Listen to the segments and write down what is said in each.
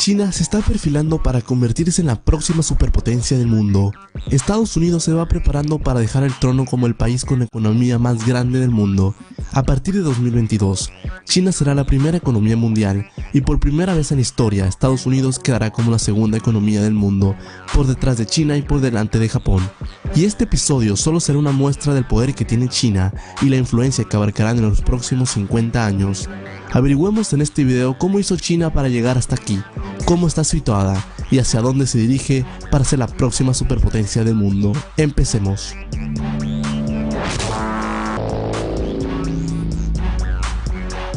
China se está perfilando para convertirse en la próxima superpotencia del mundo. Estados Unidos se va preparando para dejar el trono como el país con la economía más grande del mundo. A partir de 2022, China será la primera economía mundial y por primera vez en la historia, Estados Unidos quedará como la segunda economía del mundo, por detrás de China y por delante de Japón. Y este episodio solo será una muestra del poder que tiene China y la influencia que abarcarán en los próximos 50 años. Averigüemos en este video cómo hizo China para llegar hasta aquí, cómo está situada y hacia dónde se dirige para ser la próxima superpotencia del mundo. Empecemos.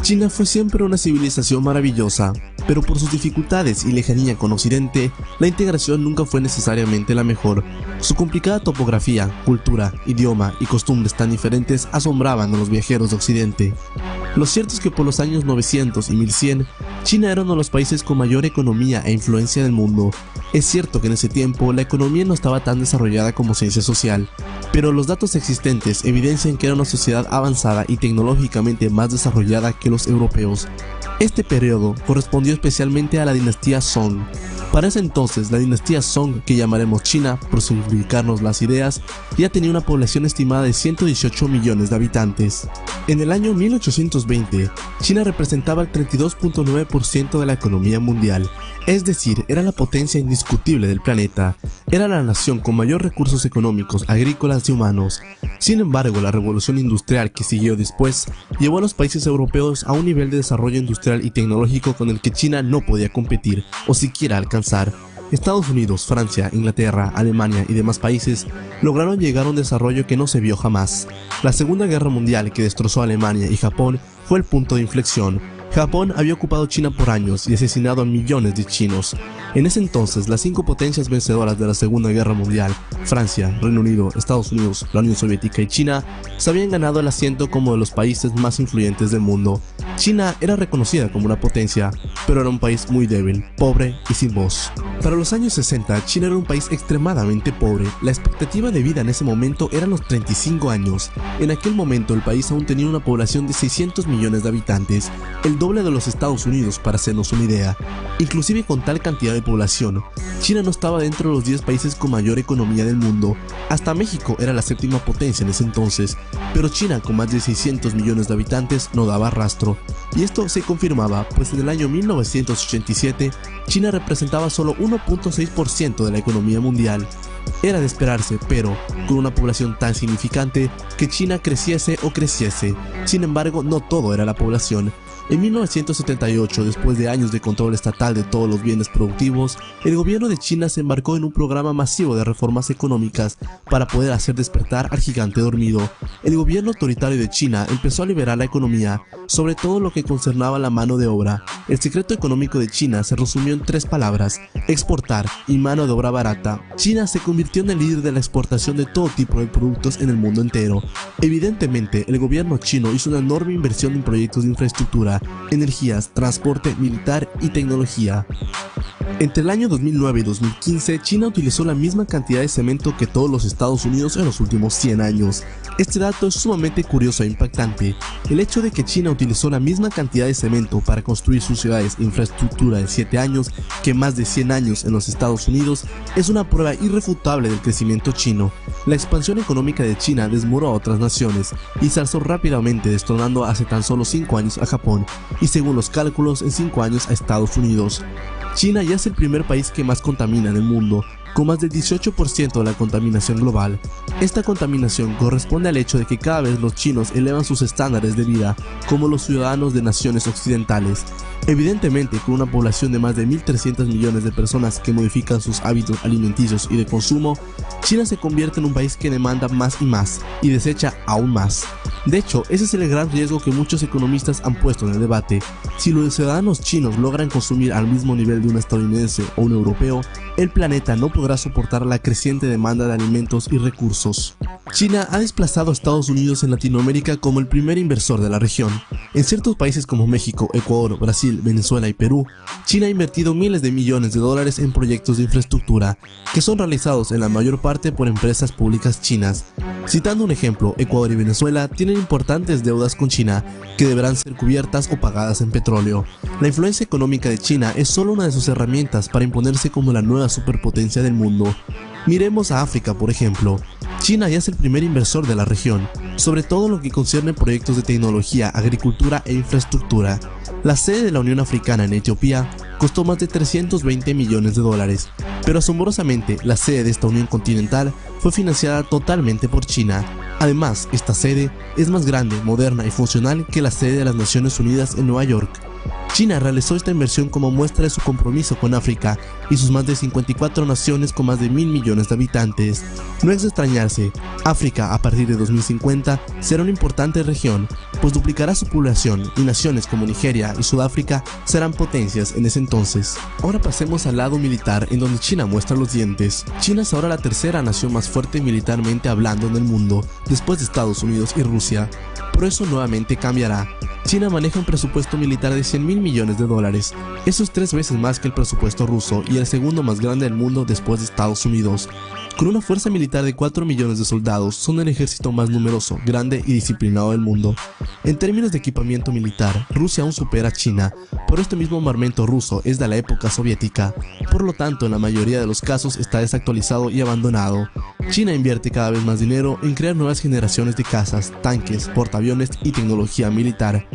China fue siempre una civilización maravillosa, pero por sus dificultades y lejanía con Occidente, la integración nunca fue necesariamente la mejor. Su complicada topografía, cultura, idioma y costumbres tan diferentes asombraban a los viajeros de Occidente. Lo cierto es que por los años 900 y 1100, China era uno de los países con mayor economía e influencia del mundo. Es cierto que en ese tiempo la economía no estaba tan desarrollada como ciencia social, pero los datos existentes evidencian que era una sociedad avanzada y tecnológicamente más desarrollada que los europeos. Este periodo correspondió especialmente a la dinastía Song. Para ese entonces, la dinastía Song, que llamaremos China por simplificarnos las ideas, ya tenía una población estimada de 118 millones de habitantes. En el año 1820, China representaba el 32.9% de la economía mundial, es decir, era la potencia indiscutible del planeta, era la nación con mayor recursos económicos, agrícolas y humanos. Sin embargo, la revolución industrial que siguió después llevó a los países europeos a un nivel de desarrollo industrial y tecnológico con el que China no podía competir o siquiera alcanzar. Estados Unidos, Francia, Inglaterra, Alemania y demás países lograron llegar a un desarrollo que no se vio jamás. La Segunda Guerra Mundial, que destrozó a Alemania y Japón, fue el punto de inflexión. Japón había ocupado China por años y asesinado a millones de chinos. En ese entonces, las 5 potencias vencedoras de la Segunda Guerra Mundial, Francia, Reino Unido, Estados Unidos, la Unión Soviética y China, se habían ganado el asiento como de los países más influyentes del mundo. China era reconocida como una potencia, pero era un país muy débil, pobre y sin voz. Para los años 60, China era un país extremadamente pobre. La expectativa de vida en ese momento eran los 35 años. En aquel momento el país aún tenía una población de 600 millones de habitantes, el doble de los Estados Unidos para hacernos una idea. Inclusive con tal cantidad de población, China no estaba dentro de los 10 países con mayor economía del mundo. Hasta México era la séptima potencia en ese entonces, pero China con más de 600 millones de habitantes no daba rastro. Y esto se confirmaba, pues en el año 1987, China representaba solo 1.6% de la economía mundial. Era de esperarse, pero con una población tan significante, que China creciese o creciese. Sin embargo, no todo era la población. En 1978, después de años de control estatal de todos los bienes productivos, el gobierno de China se embarcó en un programa masivo de reformas económicas para poder hacer despertar al gigante dormido. El gobierno autoritario de China empezó a liberar la economía, sobre todo lo que concernaba a la mano de obra. El secreto económico de China se resumió en 3 palabras: exportar y mano de obra barata. China se convirtió en el líder de la exportación de todo tipo de productos en el mundo entero. Evidentemente, el gobierno chino hizo una enorme inversión en proyectos de infraestructura, energías, transporte, militar y tecnología. Entre el año 2009 y 2015, China utilizó la misma cantidad de cemento que todos los Estados Unidos en los últimos 100 años. Este dato es sumamente curioso e impactante. El hecho de que China utilizó la misma cantidad de cemento para construir sus ciudades e infraestructura en 7 años que más de 100 años en los Estados Unidos es una prueba irrefutable del crecimiento chino. La expansión económica de China desmoró a otras naciones y se alzó rápidamente, destronando hace tan solo 5 años a Japón y, según los cálculos, en 5 años a Estados Unidos. China ya es el primer país que más contamina en el mundo, con más del 18% de la contaminación global. Esta contaminación corresponde al hecho de que cada vez los chinos elevan sus estándares de vida como los ciudadanos de naciones occidentales. Evidentemente, con una población de más de 1.300 millones de personas que modifican sus hábitos alimenticios y de consumo, China se convierte en un país que demanda más y más, y desecha aún más. De hecho, ese es el gran riesgo que muchos economistas han puesto en el debate. Si los ciudadanos chinos logran consumir al mismo nivel de un estadounidense o un europeo, el planeta no podrá soportar la creciente demanda de alimentos y recursos. China ha desplazado a Estados Unidos en Latinoamérica como el primer inversor de la región. En ciertos países como México, Ecuador, Brasil, Venezuela y Perú, China ha invertido miles de millones de dólares en proyectos de infraestructura, que son realizados en la mayor parte por empresas públicas chinas. Citando un ejemplo, Ecuador y Venezuela tienen importantes deudas con China que deberán ser cubiertas o pagadas en petróleo. La influencia económica de China es solo una de sus herramientas para imponerse como la nueva superpotencia del mundo. Miremos a África, por ejemplo. China ya es el primer inversor de la región, sobre todo en lo que concierne proyectos de tecnología, agricultura e infraestructura. La sede de la Unión Africana en Etiopía costó más de 320 millones de dólares, pero asombrosamente la sede de esta Unión Continental fue financiada totalmente por China. Además, esta sede es más grande, moderna y funcional que la sede de las Naciones Unidas en Nueva York. China realizó esta inversión como muestra de su compromiso con África y sus más de 54 naciones con más de 1.000 millones de habitantes. No es de extrañarse, África a partir de 2050 será una importante región, pues duplicará su población y naciones como Nigeria y Sudáfrica serán potencias en ese entonces. Ahora pasemos al lado militar, en donde China muestra los dientes. China es ahora la tercera nación más fuerte militarmente hablando en el mundo, después de Estados Unidos y Rusia. Pero eso nuevamente cambiará. China maneja un presupuesto militar de 100.000 millones de dólares. Eso es 3 veces más que el presupuesto ruso y el segundo más grande del mundo después de Estados Unidos. Con una fuerza militar de 4 millones de soldados, son el ejército más numeroso, grande y disciplinado del mundo. En términos de equipamiento militar, Rusia aún supera a China, pero este mismo armamento ruso es de la época soviética. Por lo tanto, en la mayoría de los casos está desactualizado y abandonado. China invierte cada vez más dinero en crear nuevas generaciones de cazas, tanques, portaaviones y tecnología militar.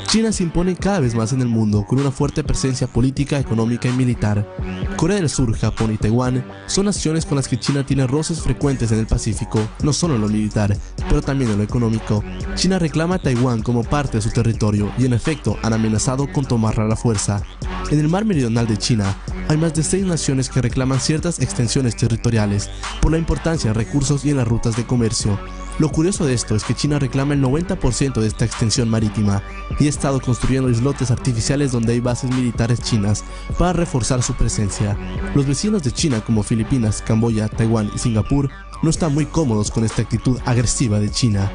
China se impone cada vez más en el mundo con una fuerte presencia política, económica y militar. Corea del Sur, Japón y Taiwán son naciones con las que China tiene roces frecuentes en el Pacífico, no solo en lo militar, pero también en lo económico. China reclama a Taiwán como parte de su territorio y en efecto han amenazado con tomarla a la fuerza. En el mar meridional de China hay más de 6 naciones que reclaman ciertas extensiones territoriales por la importancia de recursos y en las rutas de comercio. Lo curioso de esto es que China reclama el 90% de esta extensión marítima y ha estado construyendo islotes artificiales donde hay bases militares chinas para reforzar su presencia. Los vecinos de China como Filipinas, Camboya, Taiwán y Singapur no están muy cómodos con esta actitud agresiva de China.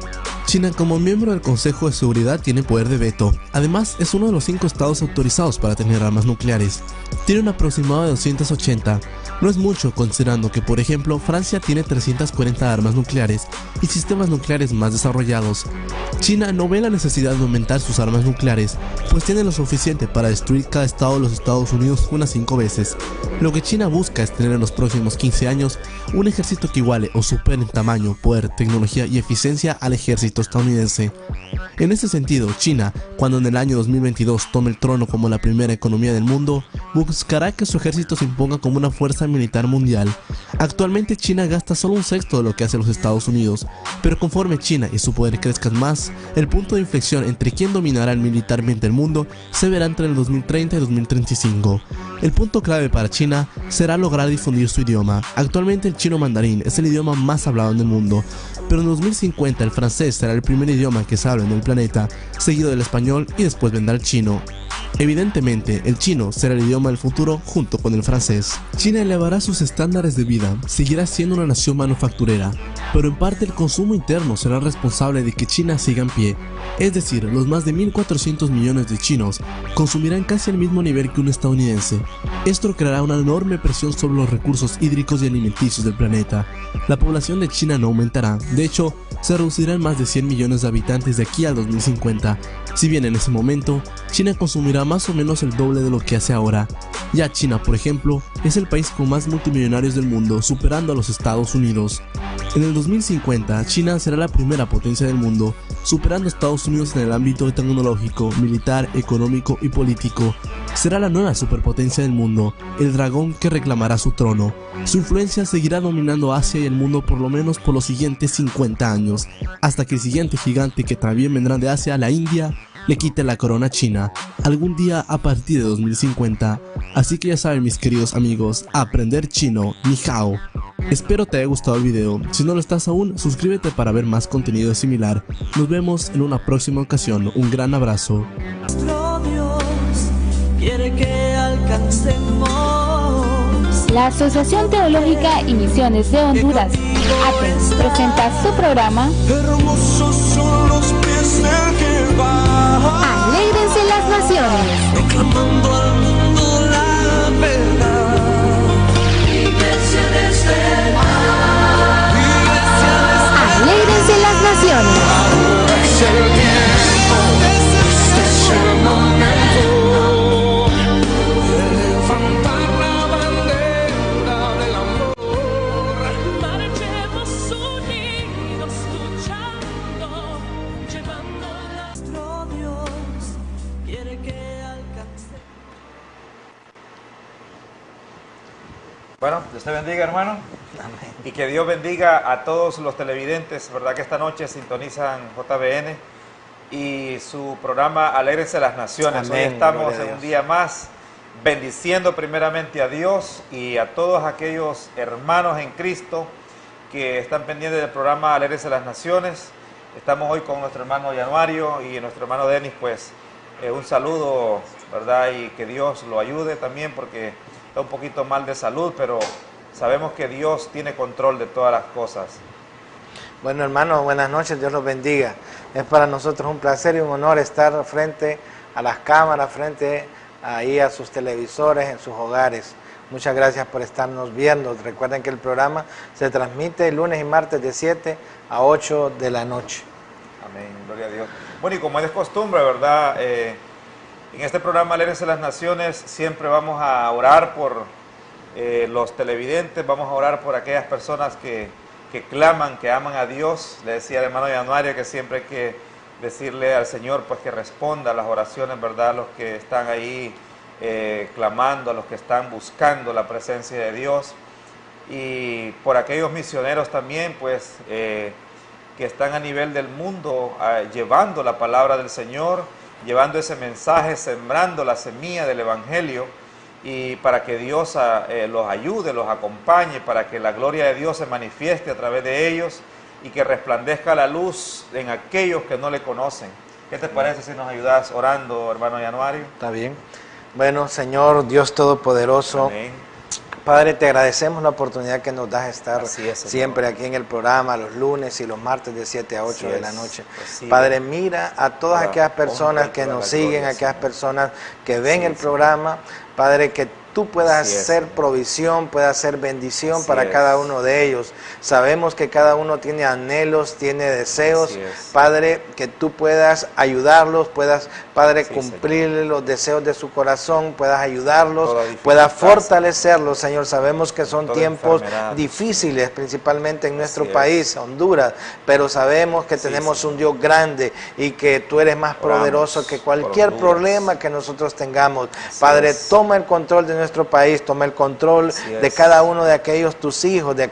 China como miembro del Consejo de Seguridad tiene poder de veto. Además, es uno de los 5 estados autorizados para tener armas nucleares. Tiene un aproximado de 280. No es mucho considerando que, por ejemplo, Francia tiene 340 armas nucleares y sistemas nucleares más desarrollados. China no ve la necesidad de aumentar sus armas nucleares, pues tiene lo suficiente para destruir cada estado de los Estados Unidos unas 5 veces. Lo que China busca es tener en los próximos 15 años un ejército que iguale o supere en tamaño, poder, tecnología y eficiencia al ejército estadounidense. En este sentido, China, cuando en el año 2022 tome el trono como la primera economía del mundo, buscará que su ejército se imponga como una fuerza militar mundial. Actualmente China gasta solo un sexto de lo que hace los Estados Unidos, pero conforme China y su poder crezcan más, el punto de inflexión entre quién dominará militarmente el mundo se verá entre el 2030 y 2035. El punto clave para China será lograr difundir su idioma. Actualmente el chino mandarín es el idioma más hablado en el mundo, pero en 2050 el francés será el primer idioma que se habla en el planeta, seguido del español y después vendrá el chino. Evidentemente, el chino será el idioma del futuro junto con el francés. China elevará sus estándares de vida, seguirá siendo una nación manufacturera, pero en parte el consumo interno será responsable de que China siga en pie. Es decir, los más de 1.400 millones de chinos consumirán casi al mismo nivel que un estadounidense. Esto creará una enorme presión sobre los recursos hídricos y alimenticios del planeta. La población de China no aumentará, de hecho, se reducirá en más de 100 millones de habitantes de aquí al 2050. Si bien en ese momento, China consumirá más o menos el doble de lo que hace ahora. Ya China, por ejemplo, es el país con más multimillonarios del mundo, superando a los Estados Unidos. En el 2050, China será la primera potencia del mundo, superando a Estados Unidos en el ámbito tecnológico, militar, económico y político. Será la nueva superpotencia del mundo, el dragón que reclamará su trono. Su influencia seguirá dominando Asia y el mundo por lo menos por los siguientes 50 años, hasta que el siguiente gigante que también vendrá de Asia, la India, le quite la corona a China, algún día a partir de 2050. Así que ya saben, mis queridos amigos, aprender chino, ni hao. Espero te haya gustado el video. Si no lo estás aún, suscríbete para ver más contenido similar. Nos vemos en una próxima ocasión. Un gran abrazo. Nuestro Dios quiere que alcancemos. La Asociación Teológica y Misiones de Honduras, ATEM, presenta su programa Hermosos son los pies del que va. Alégrense las Naciones. Proclamando al mundo la verdad. Iglesia de Estela. Iglesia de Estela. Bueno, Dios te bendiga, hermano. Amén. Y que Dios bendiga a todos los televidentes, ¿verdad? Que esta noche sintonizan JBN y su programa Alégrense las Naciones. Amén. Hoy estamos Gloria a en Dios. un día más bendiciendo primeramente a Dios y a todos aquellos hermanos en Cristo que están pendientes del programa Alégrense las Naciones. Estamos hoy con nuestro hermano Januario y nuestro hermano Denis, pues un saludo, ¿verdad? Y que Dios lo ayude también porque está un poquito mal de salud, pero sabemos que Dios tiene control de todas las cosas. Bueno, hermanos, buenas noches, Dios los bendiga. Es para nosotros un placer y un honor estar frente a las cámaras, frente ahí a sus televisores, en sus hogares. Muchas gracias por estarnos viendo. Recuerden que el programa se transmite lunes y martes de 7 a 8 de la noche. Amén, gloria a Dios. Bueno, y como es de costumbre, ¿verdad? En este programa Alégrense las Naciones siempre vamos a orar por los televidentes, vamos a orar por aquellas personas que claman, que aman a Dios. Le decía al hermano Januario que siempre hay que decirle al Señor pues que responda a las oraciones, ¿verdad? A los que están ahí clamando, a los que están buscando la presencia de Dios. Y por aquellos misioneros también, pues, que están a nivel del mundo llevando la palabra del Señor, llevando ese mensaje, sembrando la semilla del Evangelio, y para que Dios los ayude, los acompañe, para que la gloria de Dios se manifieste a través de ellos y que resplandezca la luz en aquellos que no le conocen. ¿Qué te parece si nos ayudas orando, hermano Januario? ¿Está bien? Bueno, Señor Dios Todopoderoso, Amén. Padre, te agradecemos la oportunidad que nos das de estar Así es, Señor. siempre aquí en el programa, los lunes y los martes de 7 a 8 Así de la es. noche. Así Padre, es. mira a todas Toda aquellas personas honra, que toda nos la siguen, gloria, aquellas Señor. personas que ven Sí, el Señor. programa. Padre, que tú puedas Así es, hacer Señor. provisión, puedas hacer bendición Así para es. cada uno de ellos. Sabemos que cada uno tiene anhelos, tiene deseos. Así es. Padre, que tú puedas ayudarlos, puedas, Padre, Sí, cumplir los deseos de su corazón, puedas ayudarlos, Toda dificultad, puedas fortalecerlos, Señor. Sabemos que son toda tiempos enfermedad, difíciles, principalmente en nuestro Así es. país, Honduras, pero sabemos que Sí, tenemos Señor. un Dios grande y que tú eres más Oramos poderoso que por cualquier Honduras. problema que nosotros tengamos. Así Padre, es. toma el control de nuestro país, toma el control Así de es. cada uno de aquellos tus hijos, de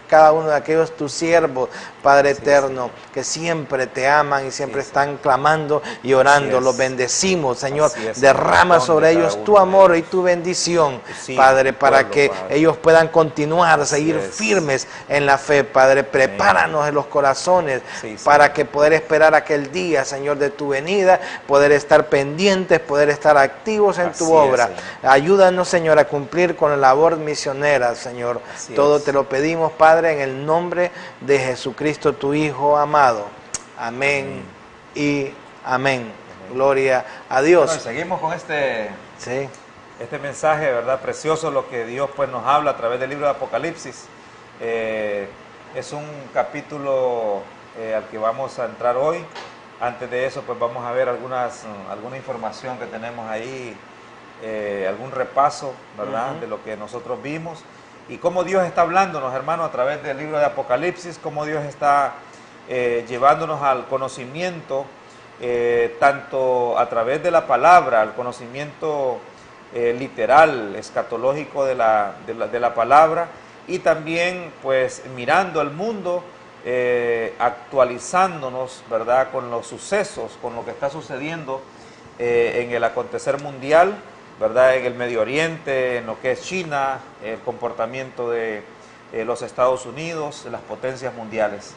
cada uno de aquellos tus siervos, Padre Así es, eterno, que siempre te aman y siempre Sí, están clamando y orando. es. Los bendecimos, Señor. Así es, Derrama Señor. sobre Donde ellos cada tu uno de amor y ellos. tu bendición, Sí, Padre, tu para pueblo, que Padre. ellos puedan continuar, seguir es. firmes en la fe, Padre. Prepáranos en los corazones Sí, para Señor. que poder esperar aquel día, Señor, de tu venida, poder estar pendientes, poder estar activos en Así tu es, obra. Señor. Ayúdanos, Señor, a cumplir con la labor misionera, Señor. Así Todo es. te lo pedimos, Padre, en el nombre de Jesucristo, tu Hijo amado. Amén y amén. Gloria a Dios. Bueno, y seguimos con este Sí. mensaje, ¿verdad? Precioso, lo que Dios pues nos habla a través del libro de Apocalipsis. Es un capítulo al que vamos a entrar hoy. Antes de eso, pues vamos a ver alguna información que tenemos ahí, algún repaso, ¿verdad? De lo que nosotros vimos y cómo Dios está hablándonos, hermanos, a través del libro de Apocalipsis, cómo Dios está llevándonos al conocimiento, tanto a través de la palabra, al conocimiento literal, escatológico de la palabra, y también pues mirando al mundo, actualizándonos, ¿verdad?, con los sucesos, con lo que está sucediendo en el acontecer mundial, ¿verdad?, en el Medio Oriente, en lo que es China, el comportamiento de los Estados Unidos, de las potencias mundiales.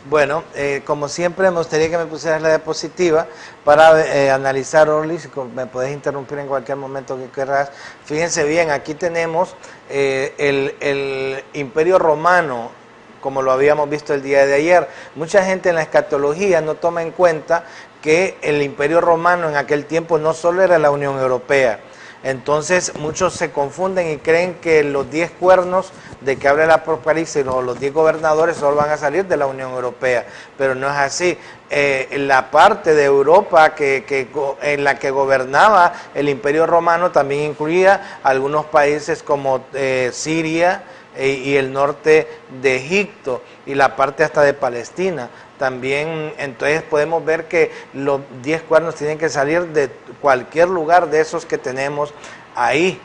Bueno, como siempre me gustaría que me pusieras la diapositiva para analizar, Orly, si me podés interrumpir en cualquier momento que querrás. Fíjense bien, aquí tenemos el Imperio Romano, como lo habíamos visto el día de ayer. Mucha gente en la escatología no toma en cuenta que el Imperio Romano en aquel tiempo no solo era la Unión Europea. Entonces muchos se confunden y creen que los 10 cuernos de que habla el Apocalipsis o los 10 gobernadores solo van a salir de la Unión Europea, pero no es así. La parte de Europa en la que gobernaba el Imperio Romano también incluía algunos países como Siria y el norte de Egipto y la parte hasta de Palestina. También, entonces podemos ver que los 10 cuernos tienen que salir de cualquier lugar de esos que tenemos ahí.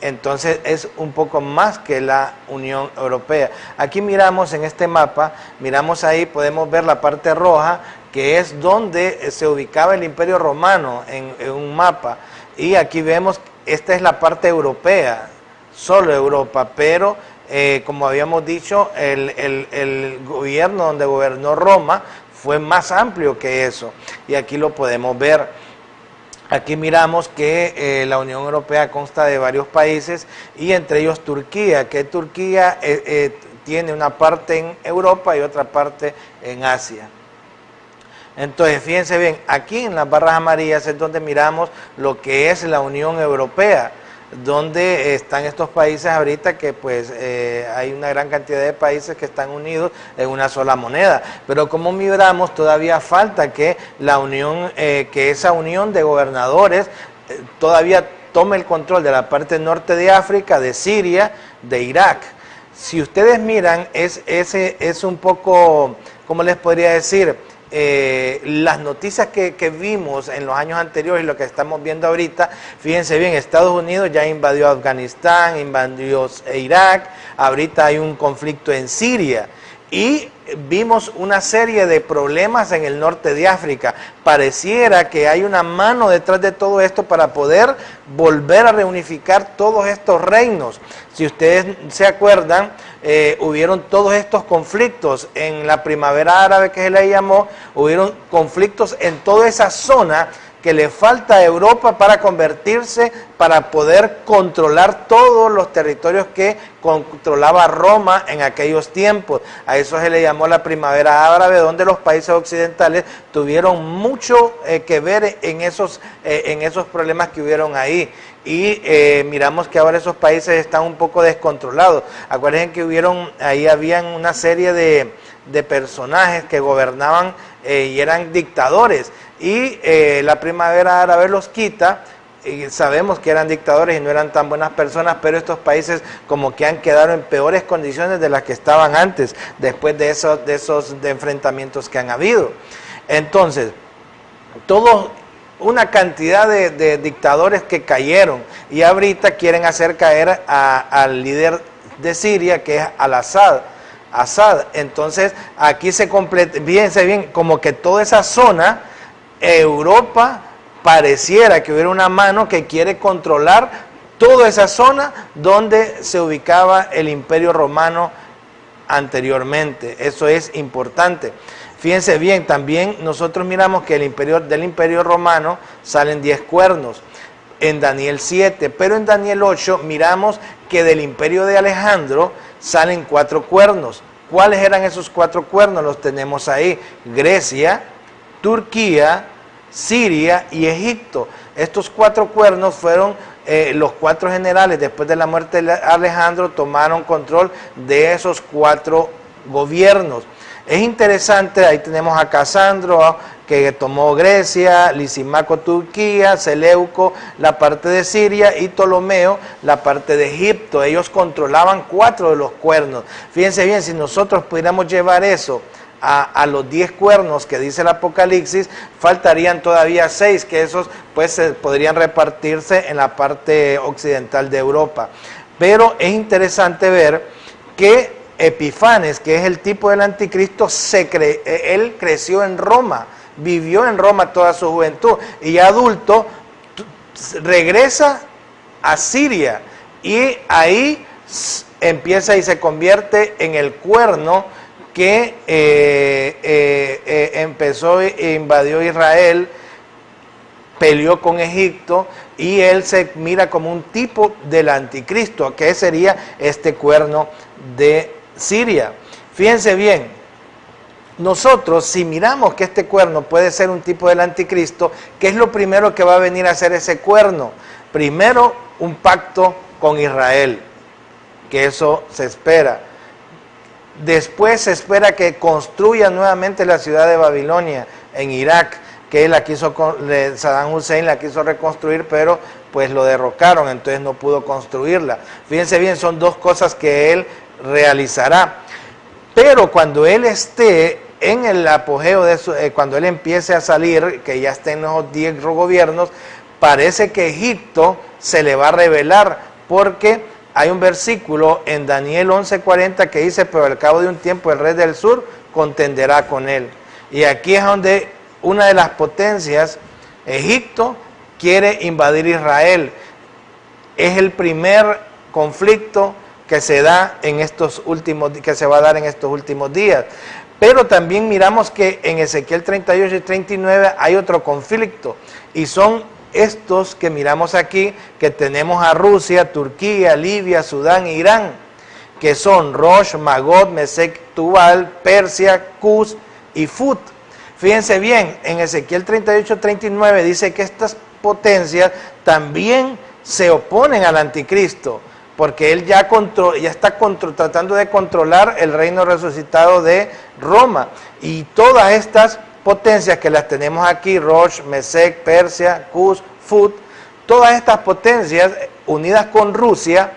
Entonces es un poco más que la Unión Europea. Aquí miramos en este mapa, miramos ahí, podemos ver la parte roja, que es donde se ubicaba el Imperio Romano en un mapa. Y aquí vemos, esta es la parte europea, solo Europa, pero como habíamos dicho, el gobierno donde gobernó Roma fue más amplio que eso. Y aquí lo podemos ver. Aquí miramos que la Unión Europea consta de varios países y entre ellos Turquía, que Turquía tiene una parte en Europa y otra parte en Asia. Entonces, fíjense bien, aquí en las barras amarillas es donde miramos lo que es la Unión Europea, donde están estos países ahorita que pues hay una gran cantidad de países que están unidos en una sola moneda, pero como miramos todavía falta que la unión, que esa unión de gobernadores todavía tome el control de la parte norte de África, de Siria, de Irak. Si ustedes miran, es un poco, ¿cómo les podría decir? Las noticias que vimos en los años anteriores y lo que estamos viendo ahorita, fíjense bien, Estados Unidos ya invadió Afganistán, invadió Irak, ahorita hay un conflicto en Siria y vimos una serie de problemas en el norte de África. Pareciera que hay una mano detrás de todo esto para poder volver a reunificar todos estos reinos. Si ustedes se acuerdan, hubieron todos estos conflictos en la primavera árabe que se le llamó, hubieron conflictos en toda esa zona que le falta a Europa para convertirse, para poder controlar todos los territorios que controlaba Roma en aquellos tiempos. A eso se le llamó la primavera árabe, donde los países occidentales tuvieron mucho que ver en esos problemas que hubieron ahí. Y miramos que ahora esos países están un poco descontrolados. Acuérdense que habían una serie de personajes que gobernaban y eran dictadores. Y la primavera árabe los quita. Y sabemos que eran dictadores y no eran tan buenas personas, pero estos países como que han quedado en peores condiciones de las que estaban antes, después de esos enfrentamientos que han habido. Entonces, una cantidad de dictadores que cayeron y ahorita quieren hacer caer al líder de Siria, que es Al-Assad. Entonces, aquí se completa, fíjense bien, como que toda esa zona, Europa, pareciera que hubiera una mano que quiere controlar toda esa zona donde se ubicaba el Imperio Romano anteriormente. Eso es importante. Fíjense bien, también nosotros miramos que del Imperio Romano salen 10 cuernos en Daniel 7, pero en Daniel 8 miramos que del Imperio de Alejandro salen 4 cuernos. ¿Cuáles eran esos 4 cuernos? Los tenemos ahí: Grecia, Turquía, Siria y Egipto. Estos 4 cuernos fueron los 4 generales, después de la muerte de Alejandro, tomaron control de esos 4 gobiernos. Es interesante, ahí tenemos a Casandro, que tomó Grecia, Lisimaco Turquía, Seleuco la parte de Siria y Ptolomeo la parte de Egipto. Ellos controlaban 4 de los cuernos. Fíjense bien, si nosotros pudiéramos llevar eso a los 10 cuernos que dice el Apocalipsis, faltarían todavía 6, que esos pues podrían repartirse en la parte occidental de Europa. Pero es interesante ver que Epifanes, que es el tipo del anticristo, él creció en Roma, vivió en Roma toda su juventud y ya adulto regresa a Siria y ahí empieza y se convierte en el cuerno que empezó e invadió Israel, peleó con Egipto y él se mira como un tipo del anticristo, que sería este cuerno de Siria. Fíjense bien, nosotros si miramos que este cuerno puede ser un tipo del anticristo, ¿qué es lo primero que va a venir a hacer ese cuerno? Primero, un pacto con Israel, que eso se espera. Después se espera que construya nuevamente la ciudad de Babilonia en Irak, que Saddam Hussein la quiso reconstruir, pero pues lo derrocaron, entonces no pudo construirla. Fíjense bien, son 2 cosas que él realizará. Pero cuando él esté en el apogeo de cuando él empiece a salir, que ya esté en los 10 gobiernos, parece que Egipto se le va a rebelar porque hay un versículo en Daniel 11:40 que dice, pero al cabo de un tiempo el rey del sur contenderá con él. Y aquí es donde una de las potencias, Egipto, quiere invadir Israel. Es el primer conflicto que se da en estos últimos, que se va a dar en estos últimos días. Pero también miramos que en Ezequiel 38 y 39 hay otro conflicto, y son estos que miramos aquí, que tenemos a Rusia, Turquía, Libia, Sudán e Irán, que son Rosh, Magog, Mesec, Tubal, Persia, Cus y Fut. Fíjense bien, en Ezequiel 38-39 dice que estas potencias también se oponen al anticristo, porque él ya está tratando de controlar el reino resucitado de Roma. Y todas estas potencias que las tenemos aquí, Rosh, Mesec, Persia, Cus, Fut, todas estas potencias unidas con Rusia,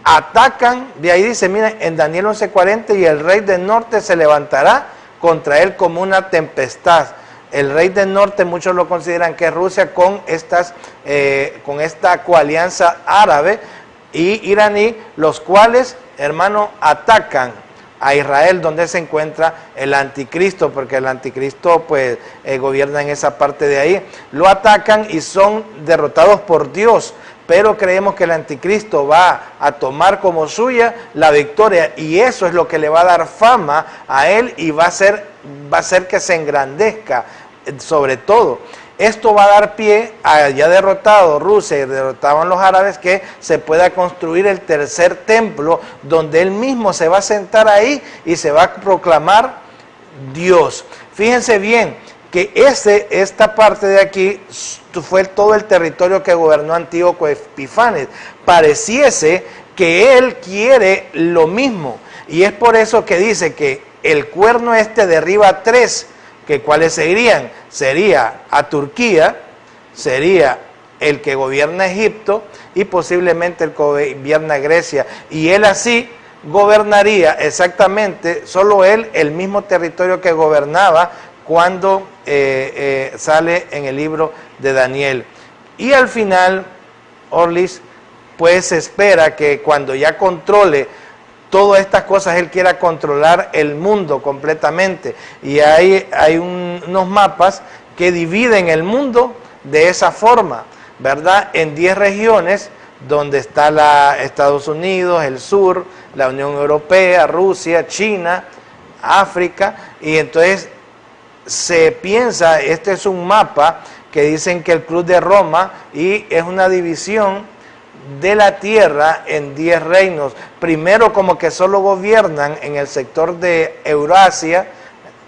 atacan, de ahí dice, miren, en Daniel 11:40, y el rey del norte se levantará contra él como una tempestad. El rey del norte, muchos lo consideran que es Rusia, con esta coalianza árabe y iraní, los cuales, hermano, atacan a Israel, donde se encuentra el anticristo, porque el anticristo pues gobierna en esa parte de ahí. Lo atacan y son derrotados por Dios, pero creemos que el anticristo va a tomar como suya la victoria, y eso es lo que le va a dar fama a él, y va a hacer que se engrandezca sobre todo. Esto va a dar pie a, ya derrotado Rusia y derrotaban los árabes, que se pueda construir el tercer templo, donde él mismo se va a sentar ahí y se va a proclamar Dios. Fíjense bien que esta parte de aquí fue todo el territorio que gobernó Antíoco Epifanes. Pareciese que él quiere lo mismo, y es por eso que dice que el cuerno derriba a 3, que cuáles serían, sería a Turquía, sería el que gobierna Egipto, y posiblemente el que gobierna Grecia, y él así gobernaría exactamente, solo él, el mismo territorio que gobernaba cuando sale en el libro de Daniel. Y al final, Orlis, pues se espera que cuando ya controle todas estas cosas, él quiera controlar el mundo completamente. Y hay unos mapas que dividen el mundo de esa forma, ¿verdad? En 10 regiones, donde está Estados Unidos, el sur, la Unión Europea, Rusia, China, África. Y entonces se piensa, este es un mapa que dicen que el Club de Roma, y es una división de la tierra en 10 reinos. Primero, como que solo gobiernan en el sector de Eurasia,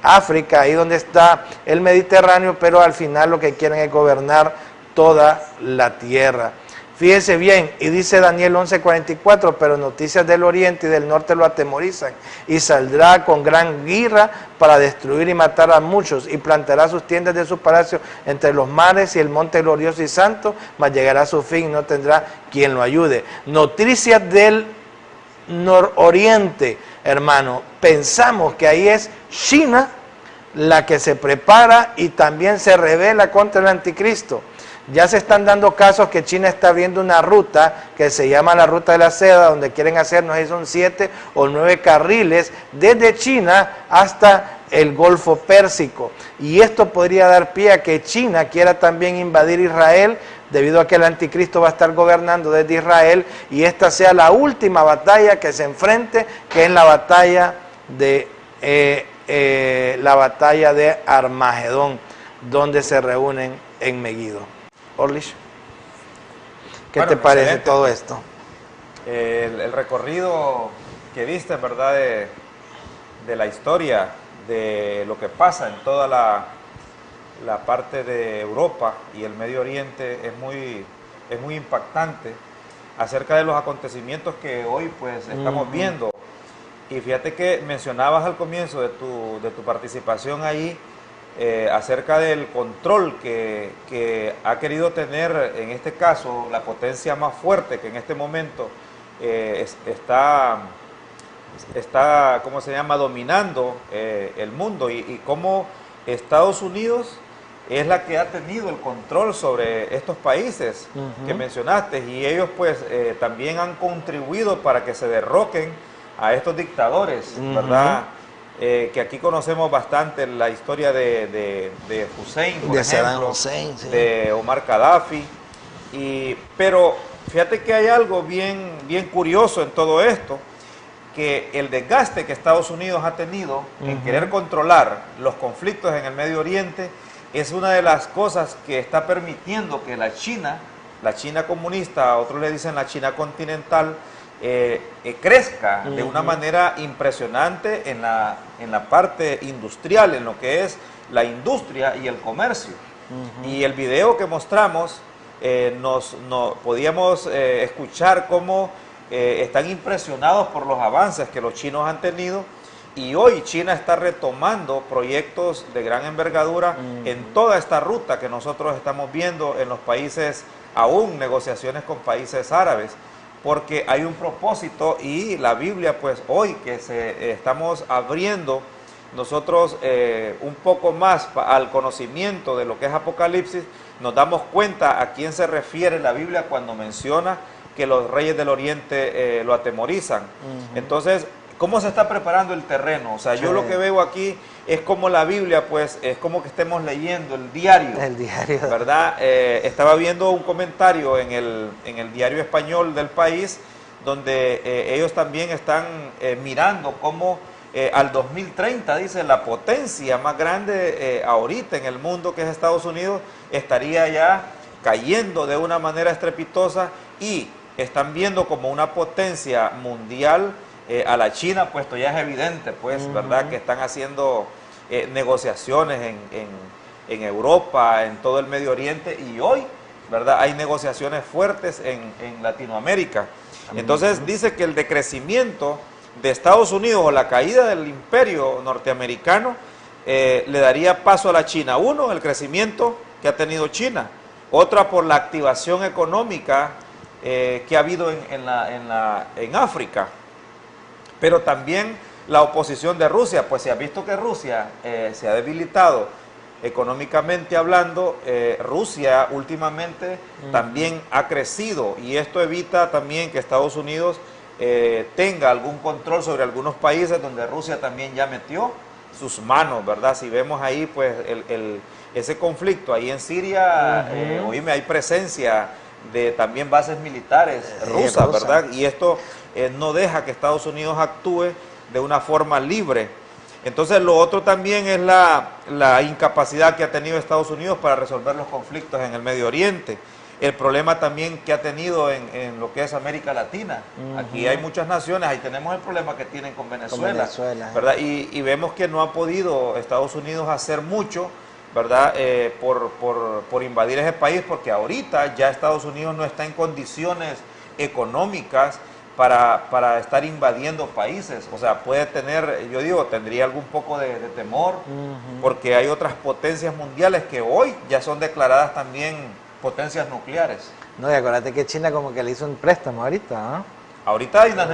África, ahí donde está el Mediterráneo, pero al final lo que quieren es gobernar toda la tierra. Fíjense bien, y dice Daniel 11:44, pero noticias del oriente y del norte lo atemorizan, y saldrá con gran guerra para destruir y matar a muchos, y plantará sus tiendas de su palacio entre los mares y el monte glorioso y santo, mas llegará a su fin y no tendrá quien lo ayude. Noticias del nororiente, hermano, pensamos que ahí es China la que se prepara y también se revela contra el anticristo. Ya se están dando casos que China está abriendo una ruta que se llama la Ruta de la Seda, donde quieren hacer, no sé si son 7 o 9 carriles desde China hasta el Golfo Pérsico. Y esto podría dar pie a que China quiera también invadir Israel, debido a que el anticristo va a estar gobernando desde Israel, y esta sea la última batalla que se enfrente, que es la batalla de Armagedón, donde se reúnen en Megiddo. Orlish, ¿qué te parece excelente todo esto? El recorrido que diste, ¿verdad? De la historia, de lo que pasa en toda la parte de Europa y el Medio Oriente es muy impactante, acerca de los acontecimientos que hoy pues estamos viendo. Y fíjate que mencionabas al comienzo de tu participación ahí, acerca del control que ha querido tener, en este caso, la potencia más fuerte que en este momento está, ¿cómo se llama?, dominando el mundo, y cómo Estados Unidos es la que ha tenido el control sobre estos países que mencionaste, y ellos pues también han contribuido para que se derroquen a estos dictadores, ¿verdad? Que aquí conocemos bastante la historia de Hussein, por De Saddam ejemplo, Hussein, sí. de Omar Gaddafi, pero fíjate que hay algo bien curioso en todo esto, que el desgaste que Estados Unidos ha tenido en querer controlar los conflictos en el Medio Oriente es una de las cosas que está permitiendo que la China comunista, otros le dicen la China continental, crezca de una manera impresionante en la parte industrial, en lo que es la industria y el comercio. Y el video que mostramos, podíamos escuchar cómo están impresionados por los avances que los chinos han tenido, y hoy China está retomando proyectos de gran envergadura en toda esta ruta que nosotros estamos viendo en los países, aún negociaciones con países árabes, porque hay un propósito, y la Biblia pues hoy que estamos abriendo nosotros un poco más al conocimiento de lo que es Apocalipsis, nos damos cuenta a quién se refiere la Biblia cuando menciona que los reyes del Oriente lo atemorizan. Entonces, ¿cómo se está preparando el terreno? O sea, yo lo que veo aquí es como la Biblia, pues, es como que estemos leyendo el diario. El diario. ¿Verdad? Estaba viendo un comentario en el diario español del país, donde ellos también están mirando cómo al 2030, dice, la potencia más grande ahorita en el mundo, que es Estados Unidos, estaría ya cayendo de una manera estrepitosa, y están viendo como una potencia mundial a la China, puesto ya es evidente, pues, ¿verdad?, que están haciendo negociaciones en Europa, en todo el Medio Oriente, y hoy, ¿verdad?, hay negociaciones fuertes en Latinoamérica. Entonces dice que el decrecimiento de Estados Unidos, o la caída del imperio norteamericano, le daría paso a la China. Uno, el crecimiento que ha tenido China. Otra, por la activación económica que ha habido en África. Pero también la oposición de Rusia, pues se ha visto que Rusia se ha debilitado económicamente hablando. Rusia últimamente también ha crecido, y esto evita también que Estados Unidos tenga algún control sobre algunos países donde Rusia también ya metió sus manos, ¿verdad? Si vemos ahí, pues, ese conflicto ahí en Siria, oíme, hay presencia de también bases militares rusas, ¿verdad? Y esto no deja que Estados Unidos actúe de una forma libre. Entonces, lo otro también es la incapacidad que ha tenido Estados Unidos para resolver los conflictos en el Medio Oriente. El problema también que ha tenido en lo que es América Latina. Aquí hay muchas naciones, ahí tenemos el problema que tienen con Venezuela, ¿verdad? Y vemos que no ha podido Estados Unidos hacer mucho, ¿verdad?, por invadir ese país, porque ahorita ya Estados Unidos no está en condiciones económicas para estar invadiendo países. O sea, puede tener, yo digo, tendría algún poco de temor, porque hay otras potencias mundiales que hoy ya son declaradas también potencias nucleares. No, y acuérdate que China como que le hizo un préstamo ahorita, ¿no? Ahorita hay unas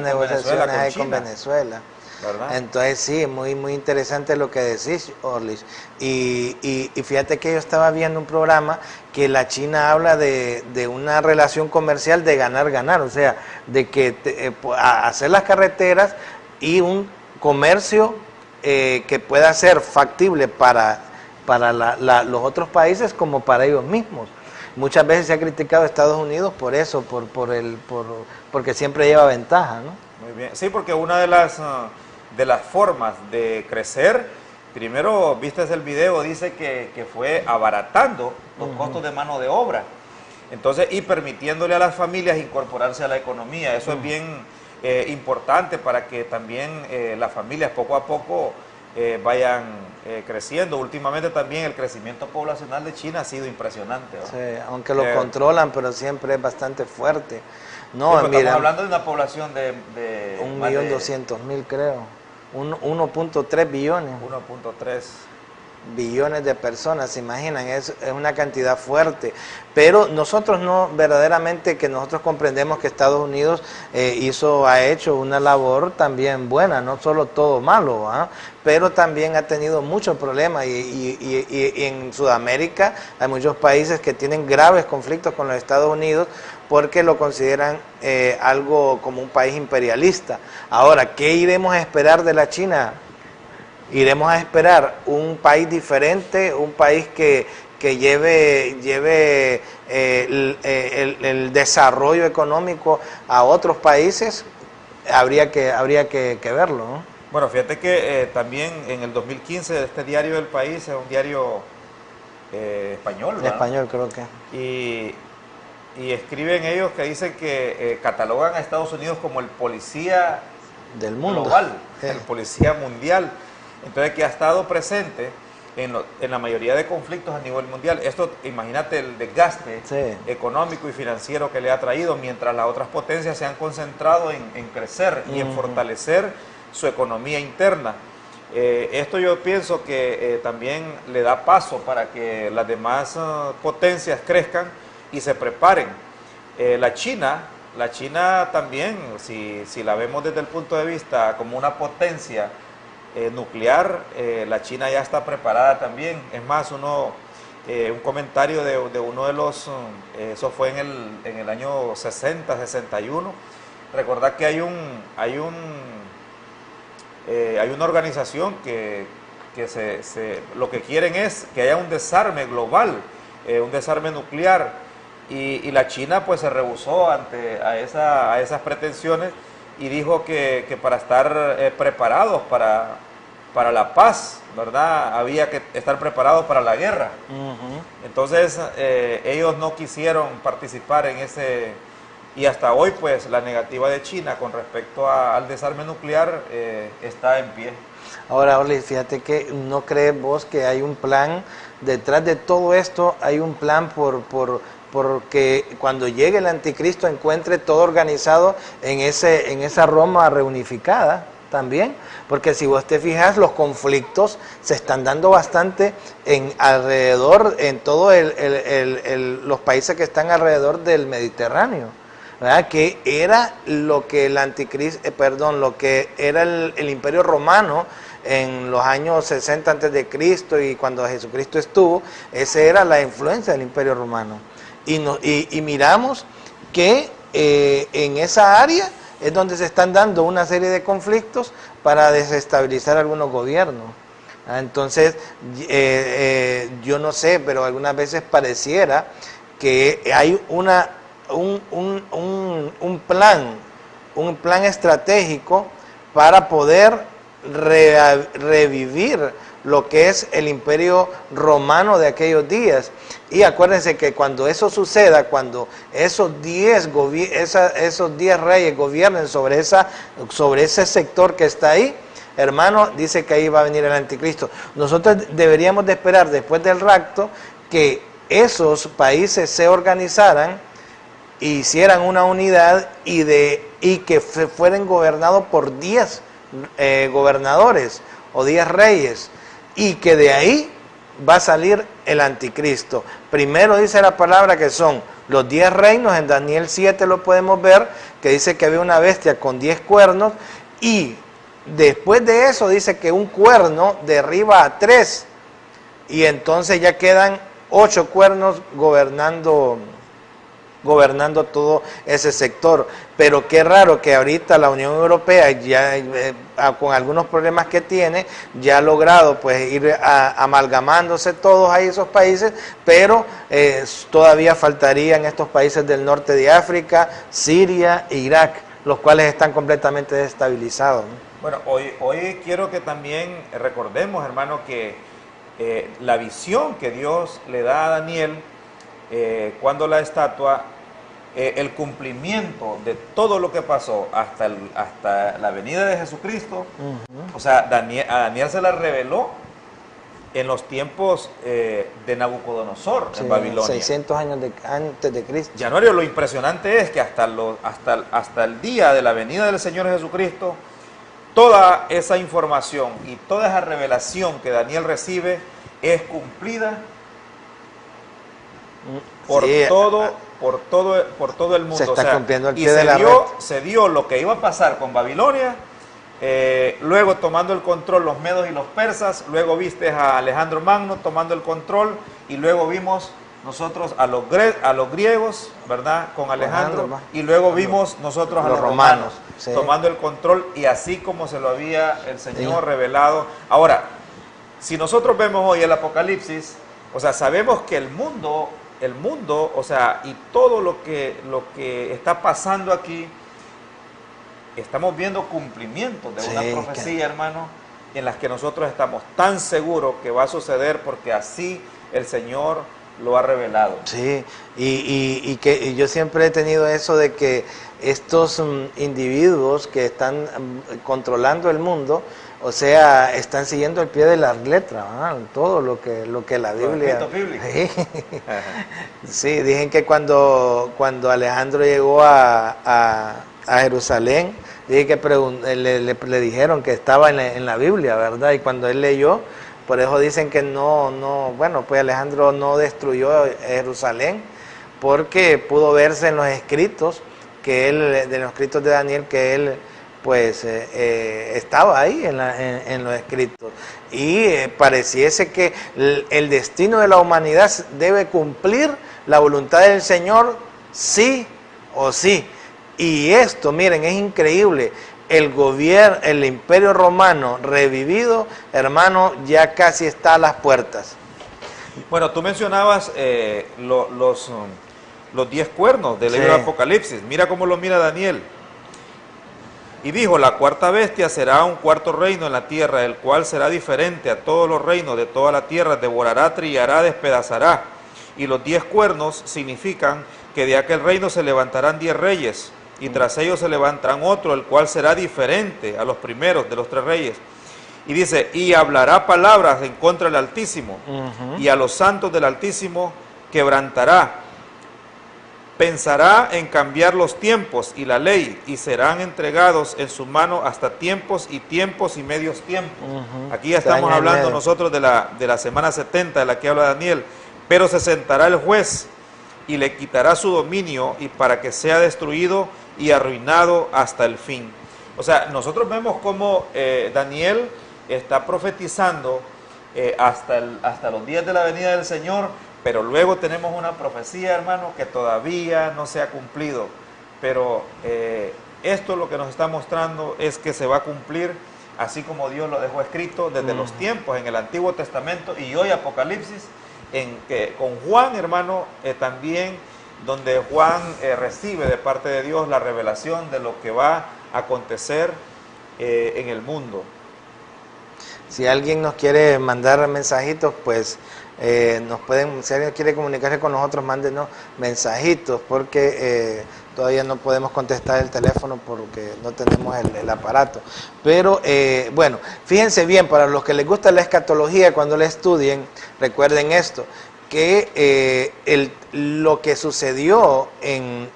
negociaciones con Venezuela. ¿Verdad? Entonces sí, muy interesante lo que decís, Orlis. Y fíjate que yo estaba viendo un programa que la China habla de una relación comercial de ganar-ganar, o sea, de que hacer las carreteras y un comercio que pueda ser factible para los otros países como para ellos mismos. Muchas veces se ha criticado a Estados Unidos por eso, porque siempre lleva ventaja, ¿no? Muy bien. Sí, porque una de las formas de crecer, primero, viste el video, dice que fue abaratando los costos de mano de obra. Entonces, y permitiéndole a las familias incorporarse a la economía. Eso es bien importante para que también las familias poco a poco vayan creciendo. Últimamente también el crecimiento poblacional de China ha sido impresionante, ¿no? Sí, aunque lo controlan, pero siempre es bastante fuerte. No, sí, mira, estamos hablando de una población de 1.200.000, creo. 1.3 billones. 1.3. billones de personas, se imaginan, es una cantidad fuerte. Pero nosotros no, verdaderamente que nosotros comprendemos que Estados Unidos ha hecho una labor también buena, no solo todo malo, ¿ah? Pero también ha tenido muchos problemas y en Sudamérica hay muchos países que tienen graves conflictos con los Estados Unidos porque lo consideran algo como un país imperialista. Ahora, ¿qué iremos a esperar de la China? Iremos a esperar un país diferente, un país que lleve el desarrollo económico a otros países. Habría que verlo, ¿no? Bueno, fíjate que también en el 2015 este diario del País es un diario español, ¿verdad? Español, creo que. Y escriben ellos que dicen que catalogan a Estados Unidos como el policía del mundo global, sí. El policía mundial. Entonces, que ha estado presente en la mayoría de conflictos a nivel mundial. Esto, imagínate el desgaste sí. económico y financiero que le ha traído, mientras las otras potencias se han concentrado en crecer y en fortalecer su economía interna. Esto yo pienso que también le da paso para que las demás potencias crezcan y se preparen. La China también, si la vemos desde el punto de vista como una potencia nuclear, la China ya está preparada también. Es más, un comentario de uno de los, eso fue en el año 60, 61. Recordad que hay una organización que lo que quieren es que haya un desarme global, un desarme nuclear, y la China pues se rehusó a esas pretensiones y dijo que para estar preparados para la paz, ¿verdad? Había que estar preparados para la guerra. Entonces ellos no quisieron participar en ese, y hasta hoy pues la negativa de China con respecto al desarme nuclear está en pie. Ahora, Orly, fíjate que no crees vos que hay un plan, detrás de todo esto hay un plan porque cuando llegue el anticristo encuentre todo organizado en esa Roma reunificada también, porque si vos te fijas, los conflictos se están dando bastante alrededor, en todos los países que están alrededor del Mediterráneo, ¿verdad? Que era lo que el anticristo, lo que era el Imperio Romano en los años 60 antes de Cristo y cuando Jesucristo estuvo, esa era la influencia del Imperio Romano. Y miramos que en esa área es donde se están dando una serie de conflictos para desestabilizar algunos gobiernos. Entonces, yo no sé, pero algunas veces pareciera que hay un plan estratégico para poder revivir lo que es el Imperio Romano de aquellos días. Y acuérdense que cuando eso suceda, cuando esos 10 reyes gobiernen sobre ese sector que está ahí, hermano, dice que ahí va a venir el anticristo. Nosotros deberíamos de esperar después del rapto que esos países se organizaran, hicieran una unidad y que fueran gobernados por 10 gobernadores o 10 reyes, y que de ahí va a salir el anticristo. Primero dice la palabra que son los 10 reinos, en Daniel 7 lo podemos ver, que dice que había una bestia con 10 cuernos, y después de eso dice que un cuerno derriba a 3, y entonces ya quedan 8 cuernos gobernando todo ese sector. Pero qué raro que ahorita la Unión Europea, ya con algunos problemas que tiene, ya ha logrado pues ir amalgamándose todos ahí esos países, pero todavía faltarían estos países del norte de África, Siria e Irak, los cuales están completamente desestabilizados, ¿no? Bueno, hoy quiero que también recordemos, hermano, que la visión que Dios le da a Daniel cuando la estatua, el cumplimiento de todo lo que pasó hasta la venida de Jesucristo, o sea, a Daniel se la reveló en los tiempos de Nabucodonosor, en Babilonia. 600 años antes de Cristo. Januario, lo impresionante es que hasta el día de la venida del Señor Jesucristo, toda esa información y toda esa revelación que Daniel recibe es cumplida por Sí, todo el mundo. se está cumpliendo al y pie de la letra. se dio lo que iba a pasar con Babilonia, luego tomando el control los medos y los persas, luego viste a Alejandro Magno tomando el control, y luego vimos nosotros a los griegos, ¿verdad? Con Alejandro, y luego vimos nosotros a los romanos sí, tomando el control, y así como se lo había el Señor revelado. Ahora, si nosotros vemos hoy el Apocalipsis, o sea, sabemos que el mundo, o sea, y todo lo que está pasando aquí, estamos viendo cumplimientos de una profecía, hermano, en las que nosotros estamos tan seguros que va a suceder porque así el Señor lo ha revelado. Sí, y yo siempre he tenido eso de que estos individuos que están controlando el mundo, o sea, están siguiendo el pie de las letras, todo lo que la Biblia... Sí, dicen que cuando Alejandro llegó a Jerusalén, dije que le dijeron que estaba en la Biblia, ¿verdad? Y cuando él leyó, por eso dicen que bueno, pues Alejandro no destruyó Jerusalén, porque pudo verse en los escritos de los escritos de Daniel, que él pues estaba ahí en los escritos, y pareciese que el destino de la humanidad debe cumplir la voluntad del Señor, sí o sí. Y esto, miren, es increíble. El Imperio Romano revivido, hermano, ya casi está a las puertas. Bueno, tú mencionabas los 10 cuernos del libro de Apocalipsis. Mira cómo lo mira Daniel. Y dijo: la cuarta bestia será un cuarto reino en la tierra, el cual será diferente a todos los reinos de toda la tierra, devorará, trillará, despedazará. Y los 10 cuernos significan que de aquel reino se levantarán 10 reyes, y tras ellos se levantarán otro, el cual será diferente a los primeros de los 3 reyes. Y dice: y hablará palabras en contra del Altísimo, y a los santos del Altísimo quebrantará. Pensará en cambiar los tiempos y la ley, y serán entregados en su mano hasta tiempos y medios tiempos. Aquí ya estamos hablando nosotros de la semana 70 de la que habla Daniel. Pero se sentará el juez y le quitará su dominio, y para que sea destruido y arruinado hasta el fin. O sea, nosotros vemos cómo Daniel está profetizando hasta los días de la venida del Señor, pero luego tenemos una profecía, hermano, que todavía no se ha cumplido. Pero esto lo que nos está mostrando es que se va a cumplir así como Dios lo dejó escrito desde los tiempos en el Antiguo Testamento, y hoy Apocalipsis, con Juan, hermano, también, donde Juan recibe de parte de Dios la revelación de lo que va a acontecer en el mundo. Si alguien nos quiere mandar mensajitos, pues si alguien quiere comunicarse con nosotros, mándenos mensajitos, porque todavía no podemos contestar el teléfono porque no tenemos el aparato. Pero bueno, fíjense bien, para los que les gusta la escatología, cuando la estudien, recuerden esto, que lo que sucedió en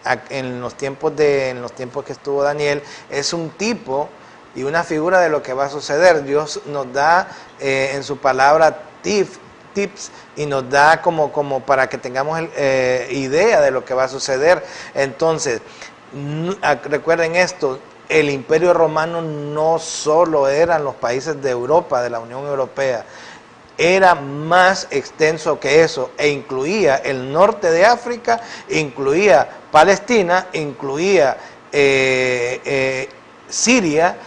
los tiempos que estuvo Daniel es un tipo y una figura de lo que va a suceder. Dios nos da en su palabra tips y nos da como para que tengamos idea de lo que va a suceder. Entonces, recuerden esto: el Imperio Romano no solo eran los países de Europa, de la Unión Europea, era más extenso que eso, e incluía el norte de África, incluía Palestina, incluía Siria,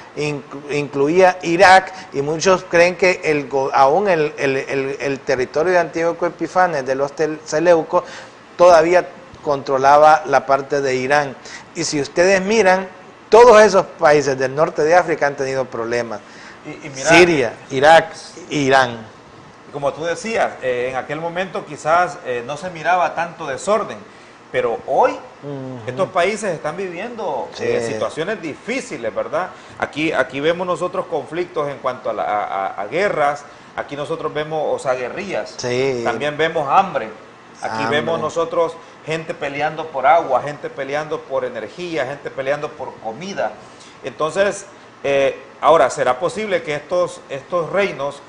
incluía Irak, y muchos creen que aún el territorio de Antíoco Epifanes de los Seleucos todavía controlaba la parte de Irán. Y si ustedes miran, todos esos países del norte de África han tenido problemas. Y mira, Siria, Irak, Irán. Como tú decías, en aquel momento quizás no se miraba tanto desorden, pero hoy estos países están viviendo situaciones difíciles, ¿verdad? Aquí vemos nosotros conflictos en cuanto a guerras, aquí nosotros vemos, o sea, guerrillas, también vemos hambre, aquí vemos nosotros gente peleando por agua, gente peleando por energía, gente peleando por comida. Entonces, ahora, ¿será posible que estos reinos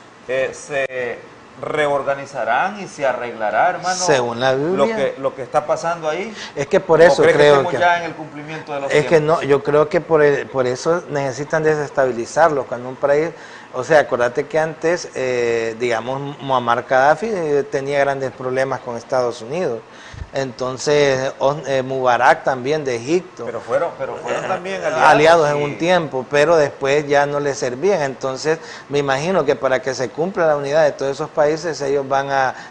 reorganizarán y se arreglará, hermano, según la Biblia, lo que está pasando ahí. es que por eso ¿O crees creo estemos ya en el cumplimiento de los es que tiempos? no, yo creo que por eso necesitan desestabilizarlos. Cuando un país, o sea, acuérdate que antes, digamos, Muammar Gaddafi tenía grandes problemas con Estados Unidos. Entonces, Mubarak también de Egipto. Pero fueron también aliados en y- un tiempo, pero después ya no les servían. Entonces, me imagino que para que se cumpla la unidad de todos esos países, ellos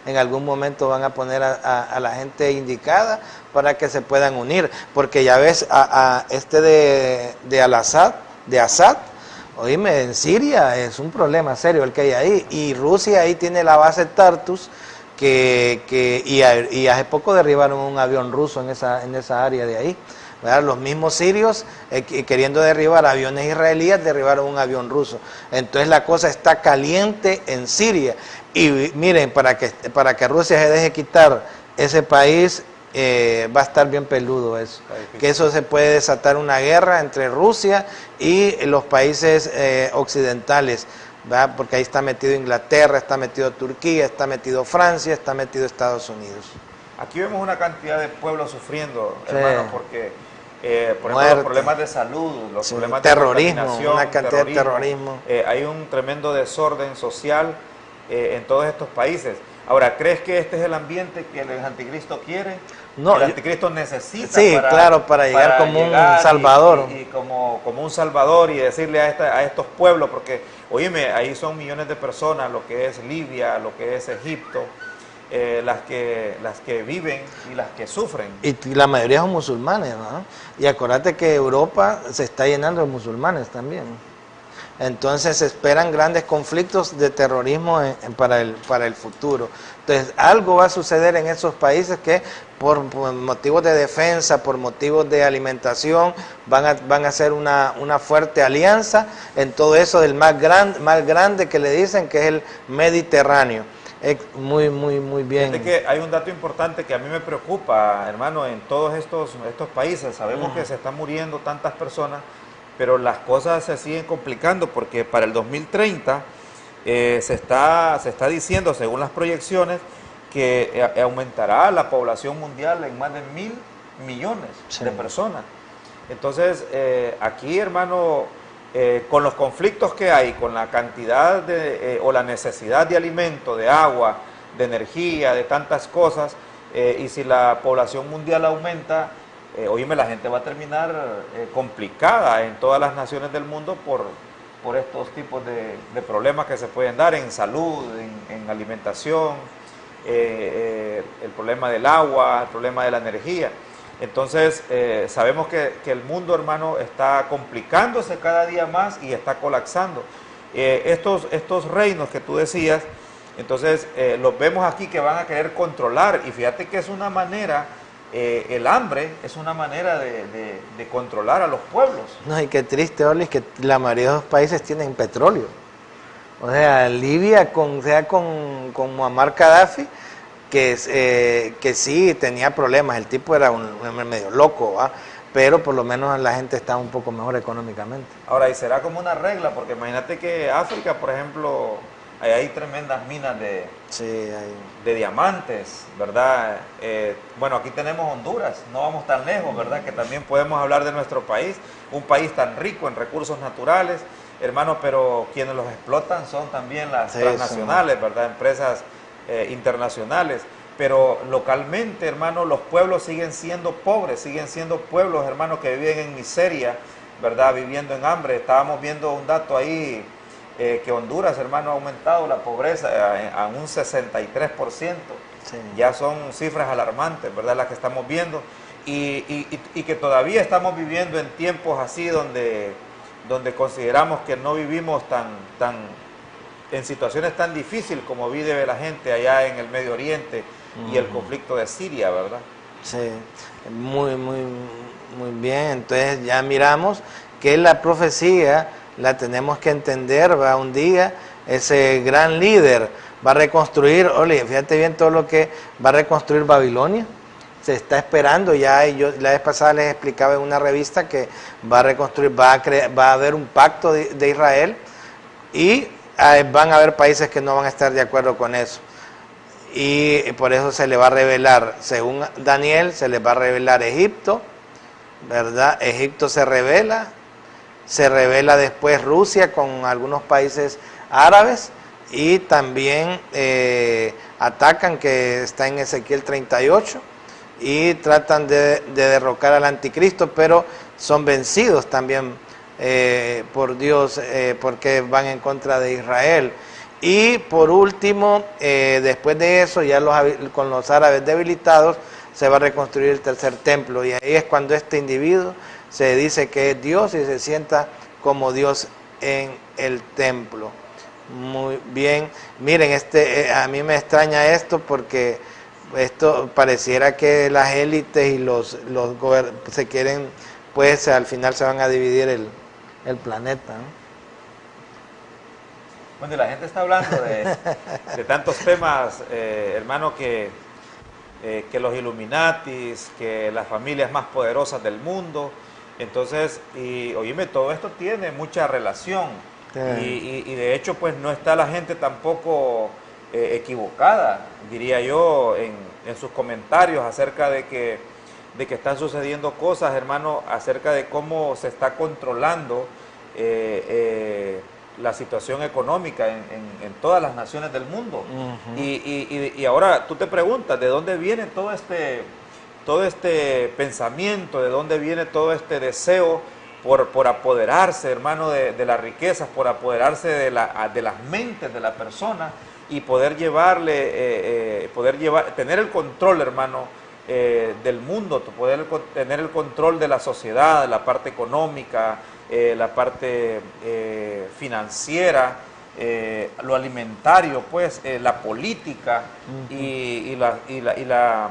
en algún momento van a poner a la gente indicada para que se puedan unir. Porque ya ves, a este de Al-Assad, de Assad, oíme, en Siria es un problema serio el que hay ahí. Y Rusia ahí tiene la base Tartus, y hace poco derribaron un avión ruso en esa área de ahí, ¿verdad? Los mismos sirios queriendo derribar aviones israelíes derribaron un avión ruso. Entonces la cosa está caliente en Siria y miren, para que Rusia se deje quitar ese país, va a estar bien peludo eso, que eso se puede desatar una guerra entre Rusia y los países occidentales, ¿verdad? Porque ahí está metido Inglaterra, está metido Turquía, está metido Francia, está metido Estados Unidos. Aquí vemos una cantidad de pueblos sufriendo, Sí. hermano, porque, por ejemplo, Muerte. los problemas de salud, los Sí, problemas terrorismo, de contaminación, una cantidad de terrorismo. hay un tremendo desorden social en todos estos países. Ahora, ¿crees que este es el ambiente que el anticristo quiere? No, el anticristo necesita sí, claro, para llegar como un salvador. Y como un salvador y decirle a estos pueblos, porque, oíme, ahí son millones de personas, lo que es Libia, lo que es Egipto, las que viven y las que sufren. Y la mayoría son musulmanes, ¿no? Y acuérdate que Europa se está llenando de musulmanes también. Entonces se esperan grandes conflictos de terrorismo para el futuro. Entonces algo va a suceder en esos países que por motivos de defensa, por motivos de alimentación, van a hacer una fuerte alianza en todo eso del más grande que le dicen, que es el Mediterráneo. Es muy bien. Fíjate que hay un dato importante que a mí me preocupa, hermano, en todos estos países. Sabemos que se están muriendo tantas personas, pero las cosas se siguen complicando porque para el 2030 se está diciendo, según las proyecciones, que aumentará la población mundial en más de 1.000 millones de personas. Entonces, aquí, hermano, con los conflictos que hay, con la cantidad o la necesidad de alimento, de agua, de energía, de tantas cosas, y si la población mundial aumenta, oíme, la gente va a terminar complicada en todas las naciones del mundo por estos tipos de problemas que se pueden dar en salud, en alimentación, el problema del agua, el problema de la energía. Entonces, sabemos que el mundo, hermano, está complicándose cada día más y está colapsando. Estos reinos que tú decías, entonces los vemos aquí que van a querer controlar, y fíjate que es una manera, el hambre es una manera de controlar a los pueblos. No, y qué triste, Oli, es que la mayoría de los países tienen petróleo. O sea, Libia con Muammar Gaddafi, que sí tenía problemas, el tipo era un medio loco, ¿va? Pero por lo menos la gente está un poco mejor económicamente. Ahora, y será como una regla, porque imagínate que África, por ejemplo, hay tremendas minas de diamantes, ¿verdad? Bueno, aquí tenemos Honduras, no vamos tan lejos, ¿verdad? Que también podemos hablar de nuestro país, un país tan rico en recursos naturales, hermano, pero quienes los explotan son también las transnacionales, ¿verdad? Empresas internacionales. Pero localmente, hermano, los pueblos siguen siendo pobres, siguen siendo pueblos, hermano, que viven en miseria, ¿verdad? Viviendo en hambre. Estábamos viendo un dato ahí, que Honduras, hermano, ha aumentado la pobreza a un 63%. Sí. Ya son cifras alarmantes, ¿verdad? Las que estamos viendo. Y que todavía estamos viviendo en tiempos así donde consideramos que no vivimos en situaciones tan difíciles como vive la gente allá en el Medio Oriente y el conflicto de Siria, ¿verdad? Sí, muy bien. Entonces ya miramos que la profecía la tenemos que entender, va un día, ese gran líder va a reconstruir, oye, fíjate bien todo lo que va a reconstruir Babilonia. Se está esperando ya, y yo la vez pasada les explicaba en una revista que va a reconstruir, va a haber un pacto de Israel, y van a haber países que no van a estar de acuerdo con eso. Y por eso se le va a revelar, según Daniel, se les va a revelar Egipto, ¿verdad? Egipto se revela después Rusia con algunos países árabes, y también atacan, que está en Ezequiel 38, y tratan de derrocar al anticristo, pero son vencidos también por Dios, porque van en contra de Israel. Y por último, después de eso, ya con los árabes debilitados, se va a reconstruir el tercer templo, y ahí es cuando este individuo se dice que es Dios y se sienta como Dios en el templo. Muy bien, miren, a mí me extraña esto, porque esto pareciera que las élites y los se quieren, pues al final se van a dividir el planeta, ¿no? Bueno, y la gente está hablando de tantos temas, hermano, que los Illuminatis, que las familias más poderosas del mundo. Entonces, y oíme, todo esto tiene mucha relación. Y de hecho, pues no está la gente tampoco equivocada, diría yo, en sus comentarios acerca de que están sucediendo cosas, hermano, acerca de cómo se está controlando la situación económica en todas las naciones del mundo. Uh-huh. Y ahora tú te preguntas, ¿de dónde viene todo este pensamiento? ¿De dónde viene todo este deseo por apoderarse, hermano, de las riquezas, por apoderarse de las mentes de la persona y poder tener el control, hermano, del mundo, poder tener el control de la sociedad, de la parte económica, la parte financiera, lo alimentario, pues, la política, uh-huh, y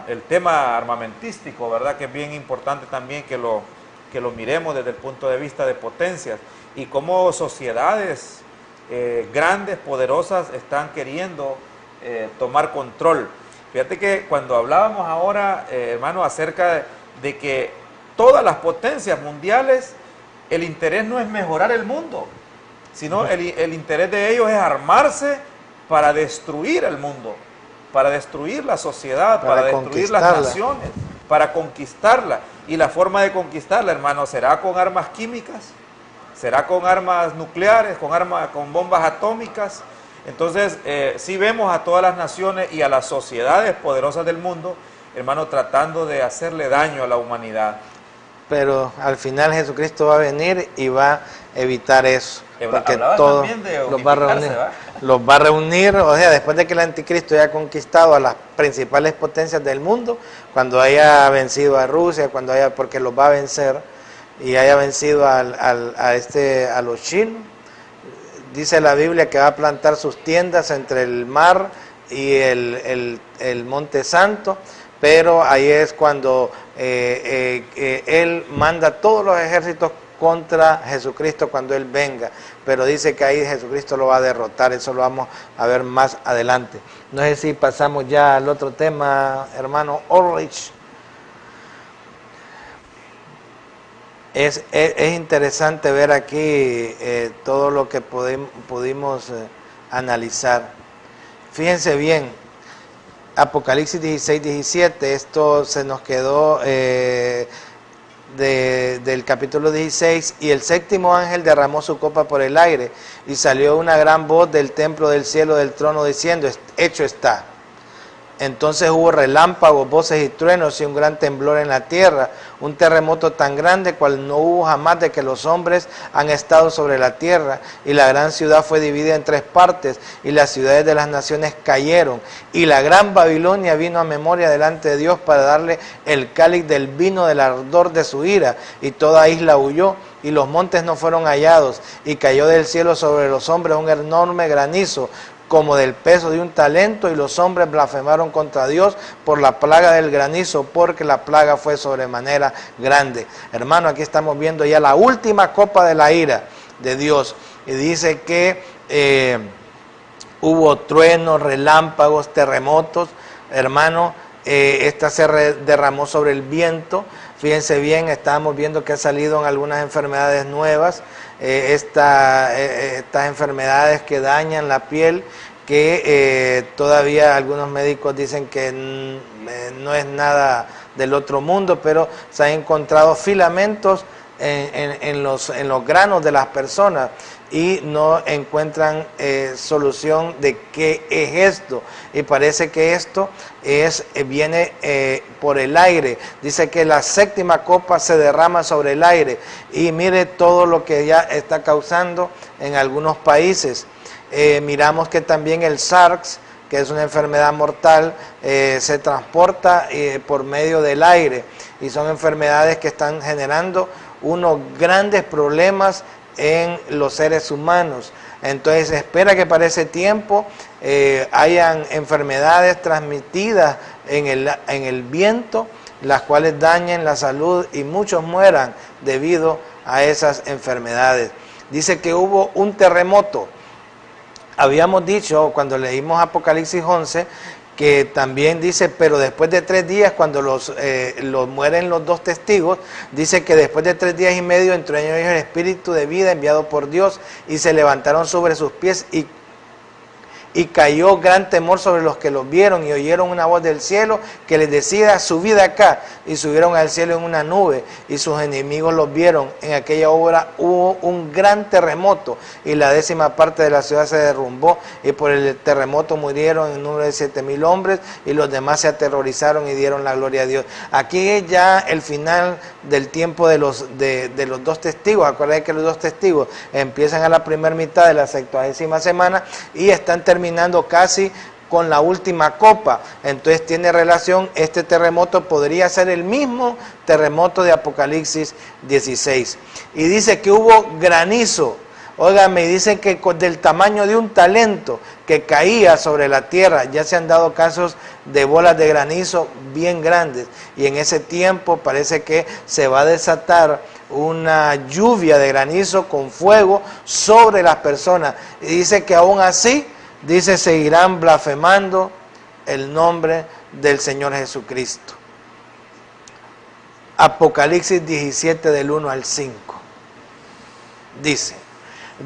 el tema armamentístico, ¿verdad? Que es bien importante también que lo miremos desde el punto de vista de potencias, y cómo sociedades grandes, poderosas, están queriendo tomar control. Fíjate que cuando hablábamos ahora, hermano, acerca de que todas las potencias mundiales, el interés no es mejorar el mundo, sino el interés de ellos es armarse para destruir el mundo, para destruir la sociedad, para destruir las naciones, para conquistarla. Y la forma de conquistarla, hermano, ¿será con armas químicas? ¿Será con armas nucleares, con bombas atómicas? Entonces, sí vemos a todas las naciones y a las sociedades poderosas del mundo, hermano, tratando de hacerle daño a la humanidad. Pero al final Jesucristo va a venir y va a evitar eso, porque todo los va a reunir, o sea, después de que el anticristo haya conquistado a las principales potencias del mundo, cuando haya vencido a Rusia, porque los va a vencer, y haya vencido a los chinos, dice la Biblia que va a plantar sus tiendas entre el mar y el Monte Santo. Pero ahí es cuando Él manda todos los ejércitos contra Jesucristo cuando Él venga. Pero dice que ahí Jesucristo lo va a derrotar, eso lo vamos a ver más adelante. No sé si pasamos ya al otro tema, hermano Ulrich. Es interesante ver aquí todo lo que pudimos analizar. Fíjense bien. Apocalipsis 16, 17, esto se nos quedó del capítulo 16, y el séptimo ángel derramó su copa por el aire, y salió una gran voz del templo del cielo del trono diciendo, hecho está. Entonces hubo relámpagos, voces y truenos y un gran temblor en la tierra, un terremoto tan grande cual no hubo jamás de que los hombres han estado sobre la tierra, y la gran ciudad fue dividida en 3 partes, y las ciudades de las naciones cayeron, y la gran Babilonia vino a memoria delante de Dios para darle el cáliz del vino del ardor de su ira, y toda isla huyó, y los montes no fueron hallados, y cayó del cielo sobre los hombres un enorme granizo, como del peso de un talento, y los hombres blasfemaron contra Dios por la plaga del granizo, porque la plaga fue sobremanera grande. Hermano, aquí estamos viendo ya la última copa de la ira de Dios, y dice que hubo truenos, relámpagos, terremotos, hermano, esta se derramó sobre el viento, Fíjense bien, estábamos viendo que ha salido en algunas enfermedades nuevas, estas enfermedades que dañan la piel, que todavía algunos médicos dicen que no es nada del otro mundo, pero se han encontrado filamentos en los granos de las personas y no encuentran solución de qué es esto, y parece que esto viene por el aire. Dice que la séptima copa se derrama sobre el aire, y mire todo lo que ya está causando en algunos países. Miramos que también el SARS, que es una enfermedad mortal, se transporta por medio del aire, y son enfermedades que están generando unos grandes problemas en los seres humanos. Entonces espera que para ese tiempo hayan enfermedades transmitidas en el viento, las cuales dañen la salud y muchos mueran debido a esas enfermedades. Dice que hubo un terremoto. Habíamos dicho cuando leímos Apocalipsis 11 que también dice, pero después de 3 días, cuando mueren los 2 testigos, dice que después de 3 días y medio entró en ellos el espíritu de vida enviado por Dios, y se levantaron sobre sus pies, y cayó gran temor sobre los que los vieron, y oyeron una voz del cielo que les decía, subid acá, y subieron al cielo en una nube, y sus enemigos los vieron. En aquella hora hubo un gran terremoto, y la 10ª parte de la ciudad se derrumbó, y por el terremoto murieron en número de 7,000 hombres, y los demás se aterrorizaron y dieron la gloria a Dios. Aquí es ya el final del tiempo de los 2 testigos. Acuérdense que los 2 testigos empiezan a la primera mitad de la 70ª semana y están terminando casi con la última copa. Entonces tiene relación, este terremoto podría ser el mismo terremoto de Apocalipsis 16. Y dice que hubo granizo. Óigame, dice que del tamaño de un talento que caía sobre la tierra. Ya se han dado casos de bolas de granizo bien grandes, y en ese tiempo parece que se va a desatar una lluvia de granizo con fuego sobre las personas. Y dice que aún así, dice, seguirán blasfemando el nombre del Señor Jesucristo. Apocalipsis 17 del 1 al 5. Dice,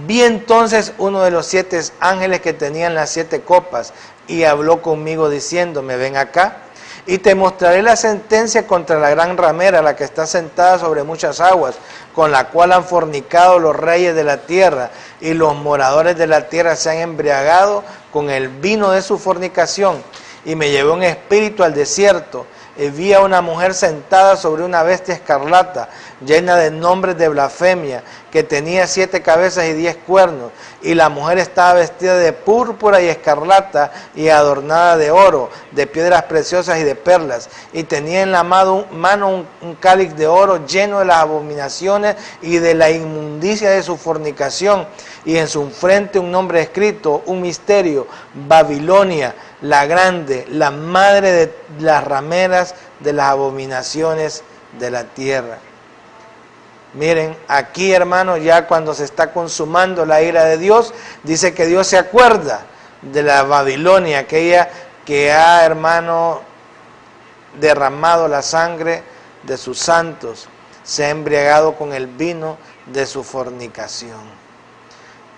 vi entonces uno de los 7 ángeles que tenían las 7 copas, y habló conmigo diciéndome, ven acá, y te mostraré la sentencia contra la gran ramera, la que está sentada sobre muchas aguas, con la cual han fornicado los reyes de la tierra, y los moradores de la tierra se han embriagado con el vino de su fornicación. Y me llevó un espíritu al desierto, y vi a una mujer sentada sobre una bestia escarlata, llena de nombres de blasfemia, que tenía 7 cabezas y 10 cuernos, y la mujer estaba vestida de púrpura y escarlata, y adornada de oro, de piedras preciosas y de perlas, y tenía en la mano un cáliz de oro lleno de las abominaciones y de la inmundicia de su fornicación, y en su frente un nombre escrito, un misterio, Babilonia, la grande, la madre de las rameras de las abominaciones de la tierra. Miren, aquí, hermanos, ya cuando se está consumando la ira de Dios, dice que Dios se acuerda de la Babilonia, aquella que ha, hermano, derramado la sangre de sus santos, se ha embriagado con el vino de su fornicación.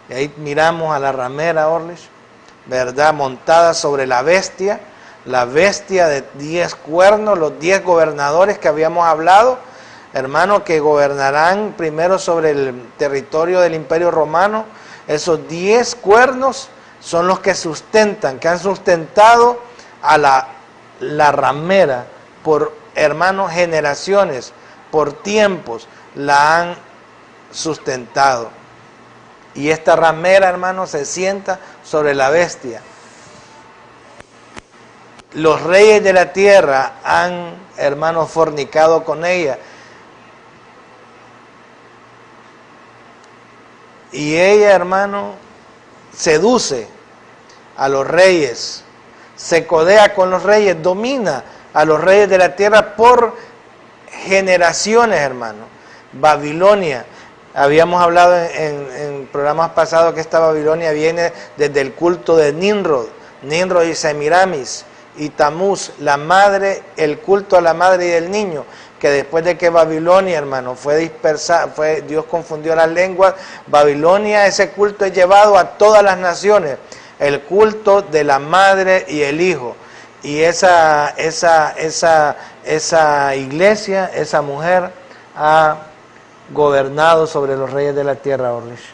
Y ahí miramos a la ramera, Orlish, ¿verdad?, montada sobre la bestia de 10 cuernos, los 10 gobernadores que habíamos hablado, hermano, que gobernarán primero sobre el territorio del Imperio Romano. Esos 10 cuernos son los que sustentan, que han sustentado a la ramera por, hermanos, generaciones, por tiempos, la han sustentado. Y esta ramera, hermano, se sienta sobre la bestia. Los reyes de la tierra han, hermano, fornicado con ella. Y ella, hermano, seduce a los reyes, se codea con los reyes, domina a los reyes de la tierra por generaciones, hermano. Babilonia, habíamos hablado en programas pasados que esta Babilonia viene desde el culto de Nimrod y Semiramis y Tamuz, la madre, el culto a la madre y del niño, que después de que Babilonia, hermano, fue dispersada, Dios confundió las lenguas, Babilonia, ese culto es llevado a todas las naciones, el culto de la madre y el hijo. Y esa iglesia, esa mujer, ha gobernado sobre los reyes de la tierra, Orlish.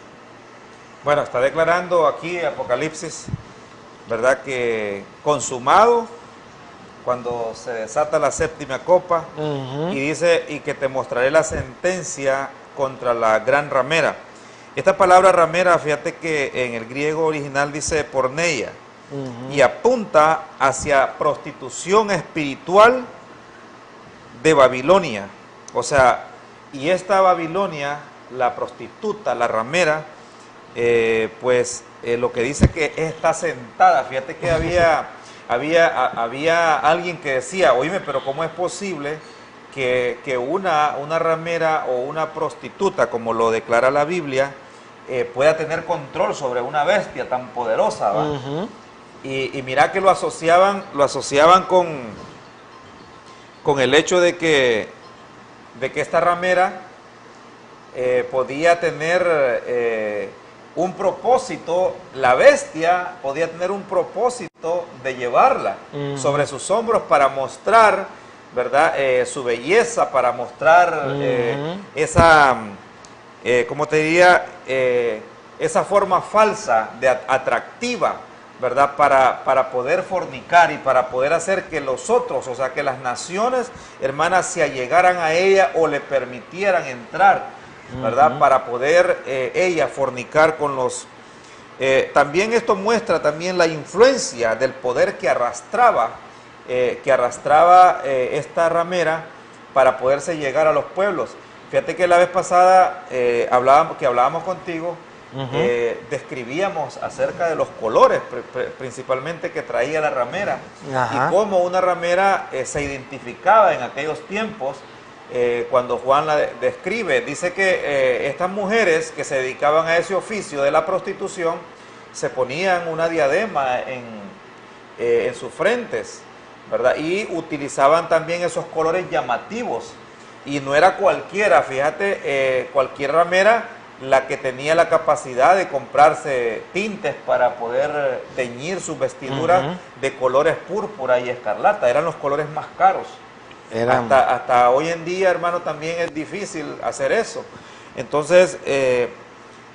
Bueno, está declarando aquí Apocalipsis, ¿verdad? Que consumado, cuando se desata la séptima copa, y dice, y que te mostraré la sentencia contra la gran ramera. Esta palabra ramera, fíjate que en el griego original dice porneia, y apunta hacia prostitución espiritual de Babilonia. O sea, y esta Babilonia, la prostituta, la ramera, lo que dice que está sentada. Fíjate que había alguien que decía, oíme, pero ¿cómo es posible que una ramera o una prostituta, como lo declara la Biblia, pueda tener control sobre una bestia tan poderosa, ¿va? Y mira que lo asociaban con el hecho de que esta ramera podía tener un propósito, la bestia podía tener un propósito de llevarla sobre sus hombros para mostrar, ¿verdad? Su belleza, para mostrar esa, ¿cómo te diría? Esa forma falsa, atractiva, ¿verdad? Para poder fornicar y para poder hacer que los otros, o sea, que las naciones, hermanas, se allegaran a ella o le permitieran entrar, ¿verdad? Para poder ella fornicar con los... también esto muestra también la influencia del poder que arrastraba esta ramera para poderse llegar a los pueblos. Fíjate que la vez pasada hablábamos contigo, describíamos acerca de los colores principalmente que traía la ramera. Y cómo una ramera se identificaba en aquellos tiempos. Cuando Juan la describe, dice que estas mujeres que se dedicaban a ese oficio de la prostitución se ponían una diadema en sus frentes, ¿verdad? Y utilizaban también esos colores llamativos. Y no era cualquiera, fíjate, cualquier ramera la que tenía la capacidad de comprarse tintes para poder teñir sus vestiduras de colores púrpura y escarlata. Eran los colores más caros. Hasta hoy en día, hermano, también es difícil hacer eso. Entonces,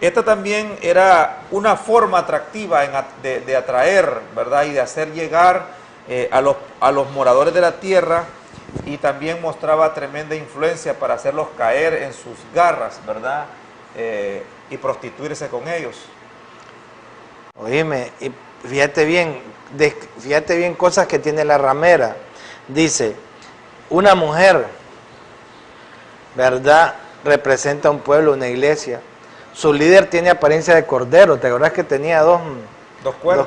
esta también era una forma atractiva de atraer, ¿verdad? Y de hacer llegar a los moradores de la tierra, y también mostraba tremenda influencia para hacerlos caer en sus garras, ¿verdad? Y prostituirse con ellos. Oíme, y fíjate bien cosas que tiene la ramera. Dice, una mujer, ¿verdad? Representa un pueblo, una iglesia. Su líder tiene apariencia de cordero. ¿Te acuerdas que tenía dos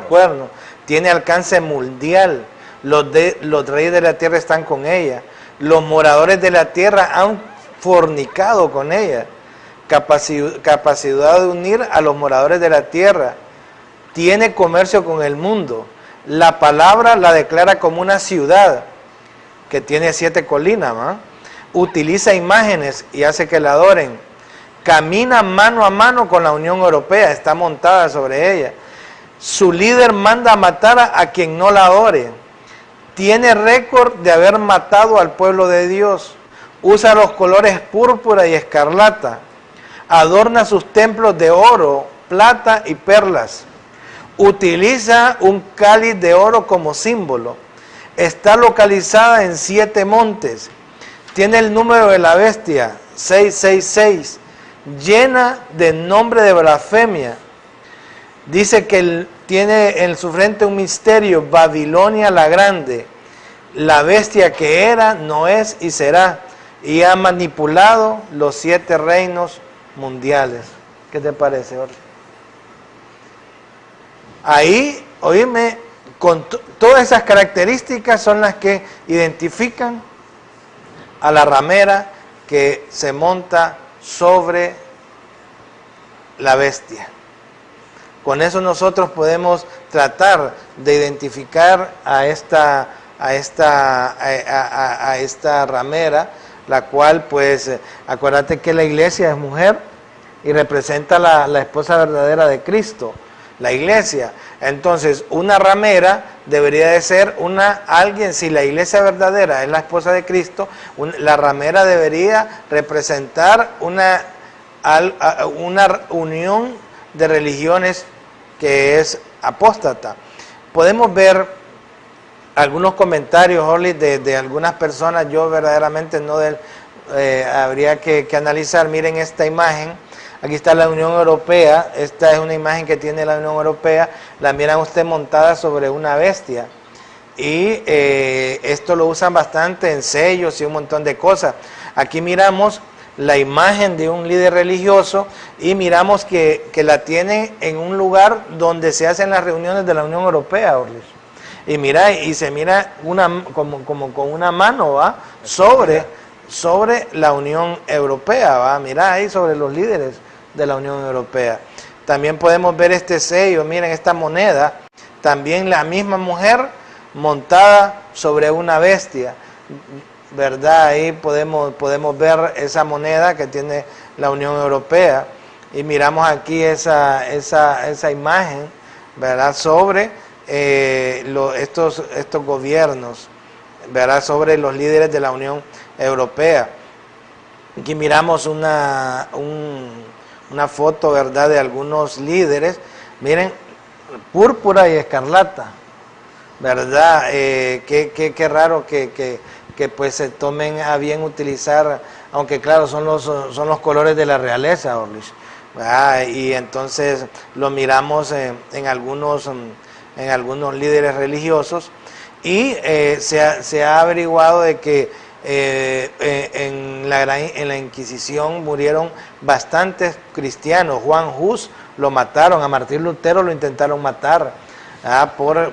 cuernos? Tiene alcance mundial. Los reyes de la tierra están con ella. Los moradores de la tierra han fornicado con ella. Capacidad de unir a los moradores de la tierra. Tiene comercio con el mundo. La palabra la declara como una ciudad que tiene 7 colinas, ¿no? Utiliza imágenes y hace que la adoren. Camina mano a mano con la Unión Europea, está montada sobre ella. Su líder manda a matar a quien no la adore. Tiene récord de haber matado al pueblo de Dios. Usa los colores púrpura y escarlata. Adorna sus templos de oro, plata y perlas. Utiliza un cáliz de oro como símbolo. Está localizada en 7 montes. Tiene el número de la bestia, 666. Llena de nombre de blasfemia. Dice que tiene en su frente un misterio, Babilonia la Grande, la bestia que era, no es y será, y ha manipulado los 7 reinos mundiales. ¿Qué te parece, Jorge? Ahí, oíme, con todas esas características son las que identifican a la ramera que se monta sobre la bestia. Con eso nosotros podemos tratar de identificar a esta ramera, la cual pues acuérdate que la iglesia es mujer y representa la esposa verdadera de Cristo, la iglesia. Entonces una ramera debería de ser alguien, si la iglesia verdadera es la esposa de Cristo, la ramera debería representar una unión de religiones que es apóstata. Podemos ver algunos comentarios, Orly, de algunas personas. Yo verdaderamente no habría que analizar. Miren esta imagen. Aquí está la Unión Europea. Esta es una imagen que tiene la Unión Europea. La miran usted montada sobre una bestia. Y esto lo usan bastante en sellos y un montón de cosas. Aquí miramos la imagen de un líder religioso y miramos que la tiene en un lugar donde se hacen las reuniones de la Unión Europea, Orly. Y mira, y se mira como con una mano, ¿va? Sobre la Unión Europea, ¿va? Mira ahí sobre los líderes de la Unión Europea. También podemos ver este sello, miren esta moneda, también la misma mujer montada sobre una bestia, ¿verdad? Ahí podemos ver esa moneda que tiene la Unión Europea y miramos aquí esa imagen, ¿verdad? Sobre estos gobiernos, ¿verdad? Sobre los líderes de la Unión Europea. Aquí miramos una foto, ¿verdad? De algunos líderes, miren, púrpura y escarlata, ¿verdad? Qué raro que pues se tomen a bien utilizar, aunque claro, son los colores de la realeza, Orlich, ¿verdad? Y entonces lo miramos en algunos líderes religiosos y se ha averiguado de que en la Inquisición murieron bastantes cristianos. Juan Hus lo mataron, a Martín Lutero lo intentaron matar por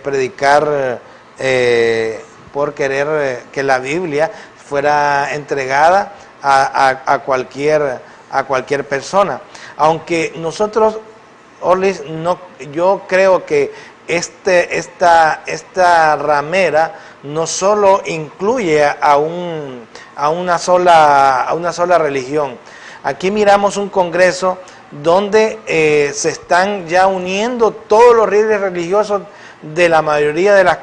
predicar, por querer que la Biblia fuera entregada a cualquier persona. Aunque nosotros, Orlis, yo creo que esta ramera no solo incluye a una sola religión. Aquí miramos un congreso donde se están ya uniendo todos los líderes religiosos de la mayoría de las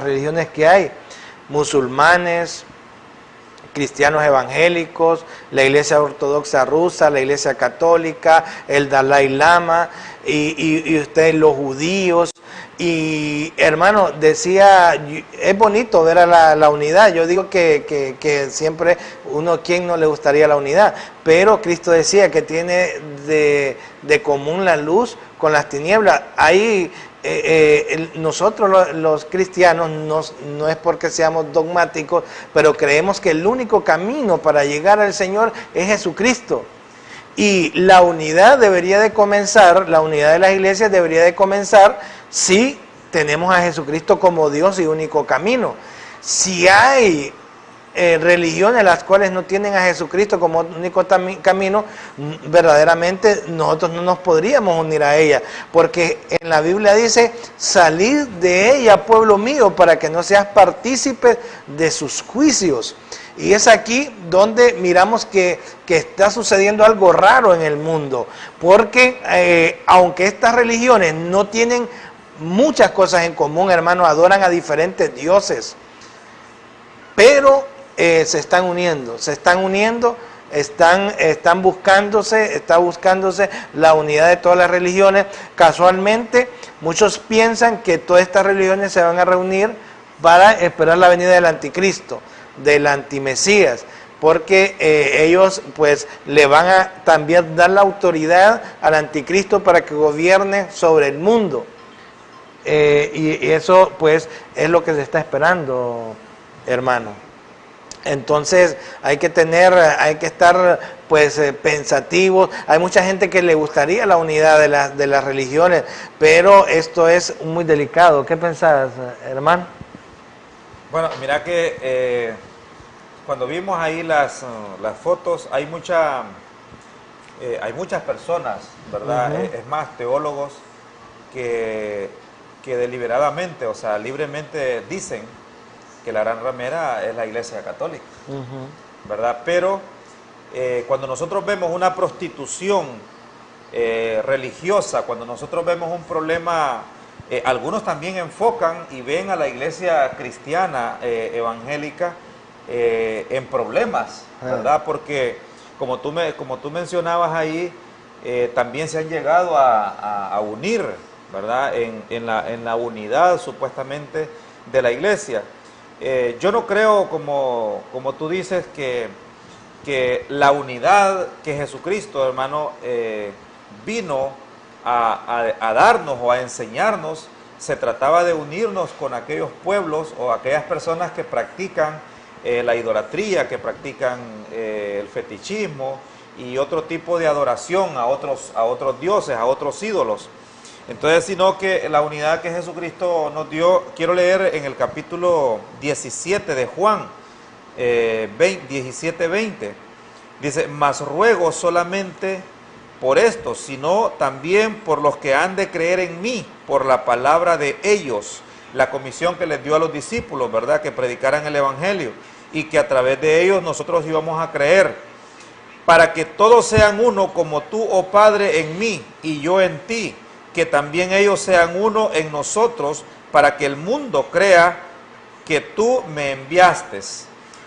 religiones que hay, musulmanes, cristianos evangélicos, la Iglesia Ortodoxa Rusa, la Iglesia Católica, el Dalai Lama y ustedes los judíos. Y hermano, decía, es bonito ver a la unidad. Yo digo que siempre ¿quién no le gustaría la unidad? Pero Cristo decía que tiene de común la luz con las tinieblas. Ahí nosotros los cristianos no es porque seamos dogmáticos, pero creemos que el único camino para llegar al Señor es Jesucristo. Y la unidad debería de comenzar, la unidad de las iglesias debería de comenzar si tenemos a Jesucristo como Dios y único camino. Si hay religiones las cuales no tienen a Jesucristo como único camino, verdaderamente nosotros no nos podríamos unir a ella, porque en la Biblia dice: salid de ella, pueblo mío, para que no seas partícipe de sus juicios. Y es aquí donde miramos que está sucediendo algo raro en el mundo, porque aunque estas religiones no tienen muchas cosas en común, hermanos, adoran a diferentes dioses, pero se están uniendo, está buscándose la unidad de todas las religiones. Casualmente, muchos piensan que todas estas religiones se van a reunir para esperar la venida del anticristo, del antimesías, porque ellos pues le van a también dar la autoridad al anticristo para que gobierne sobre el mundo. Y eso pues es lo que se está esperando, hermano. Entonces hay que estar pues pensativos. Hay mucha gente que le gustaría la unidad de las religiones, pero esto es muy delicado. ¿Qué pensás, hermano? Bueno, mira que cuando vimos ahí las fotos, hay muchas personas, ¿verdad? Es más, teólogos que deliberadamente, o sea, libremente dicen que la gran ramera es la Iglesia Católica, ¿verdad? Pero cuando nosotros vemos una prostitución religiosa, cuando nosotros vemos un problema, algunos también enfocan y ven a la iglesia cristiana evangélica en problemas, ¿verdad? Porque como tú mencionabas ahí, también se han llegado a unir, ¿verdad? En la unidad supuestamente de la iglesia. Yo no creo, como tú dices, que la unidad que Jesucristo, hermano, vino a darnos o a enseñarnos, se trataba de unirnos con aquellos pueblos o aquellas personas que practican la idolatría, que practican el fetichismo y otro tipo de adoración a otros dioses, a otros ídolos. Entonces, sino que la unidad que Jesucristo nos dio, quiero leer en el capítulo 17 de Juan, 17:20, dice: mas ruego solamente por esto, sino también por los que han de creer en mí, por la palabra de ellos, la comisión que les dio a los discípulos, ¿verdad? Que predicaran el evangelio y que a través de ellos nosotros íbamos a creer, para que todos sean uno, como tú, oh Padre, en mí y yo en ti, que también ellos sean uno en nosotros, para que el mundo crea que tú me enviaste.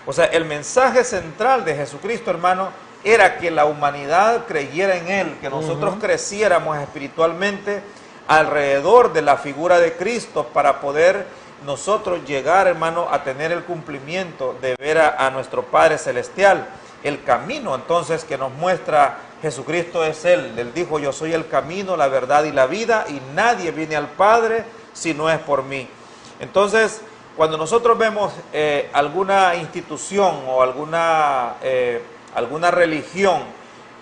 O sea, el mensaje central de Jesucristo, hermano, era que la humanidad creyera en Él, que nosotros creciéramos espiritualmente alrededor de la figura de Cristo para poder nosotros llegar, hermano, a tener el cumplimiento de ver a nuestro Padre Celestial. El camino, entonces, que nos muestra Jesucristo es Él. Él dijo: yo soy el camino, la verdad y la vida, y nadie viene al Padre si no es por mí. Entonces, cuando nosotros vemos alguna institución o alguna religión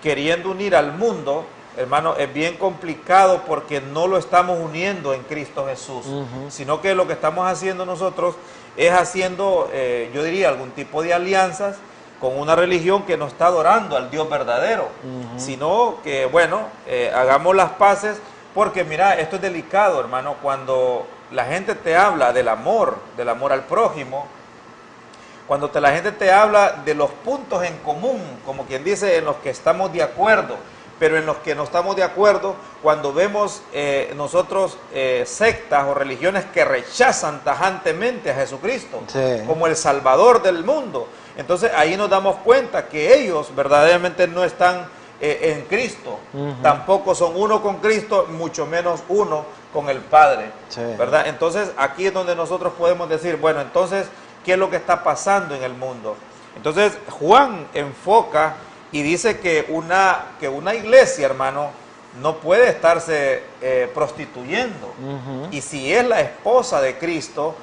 queriendo unir al mundo, hermano, es bien complicado porque no lo estamos uniendo en Cristo Jesús, sino que lo que estamos haciendo nosotros es haciendo, yo diría, algún tipo de alianzas con una religión que no está adorando al Dios verdadero, sino que, bueno, hagamos las paces, porque mira, esto es delicado, hermano, cuando la gente te habla del amor al prójimo, cuando la gente te habla de los puntos en común, como quien dice, en los que estamos de acuerdo, pero en los que no estamos de acuerdo, cuando vemos nosotros sectas o religiones que rechazan tajantemente a Jesucristo como el Salvador del mundo, entonces ahí nos damos cuenta que ellos verdaderamente no están en Cristo, tampoco son uno con Cristo, mucho menos uno con el Padre, ¿verdad? Entonces aquí es donde nosotros podemos decir, bueno, entonces, ¿qué es lo que está pasando en el mundo? Entonces Juan enfoca y dice que una iglesia, hermano, no puede estarse prostituyendo. Y si es la esposa de Cristo,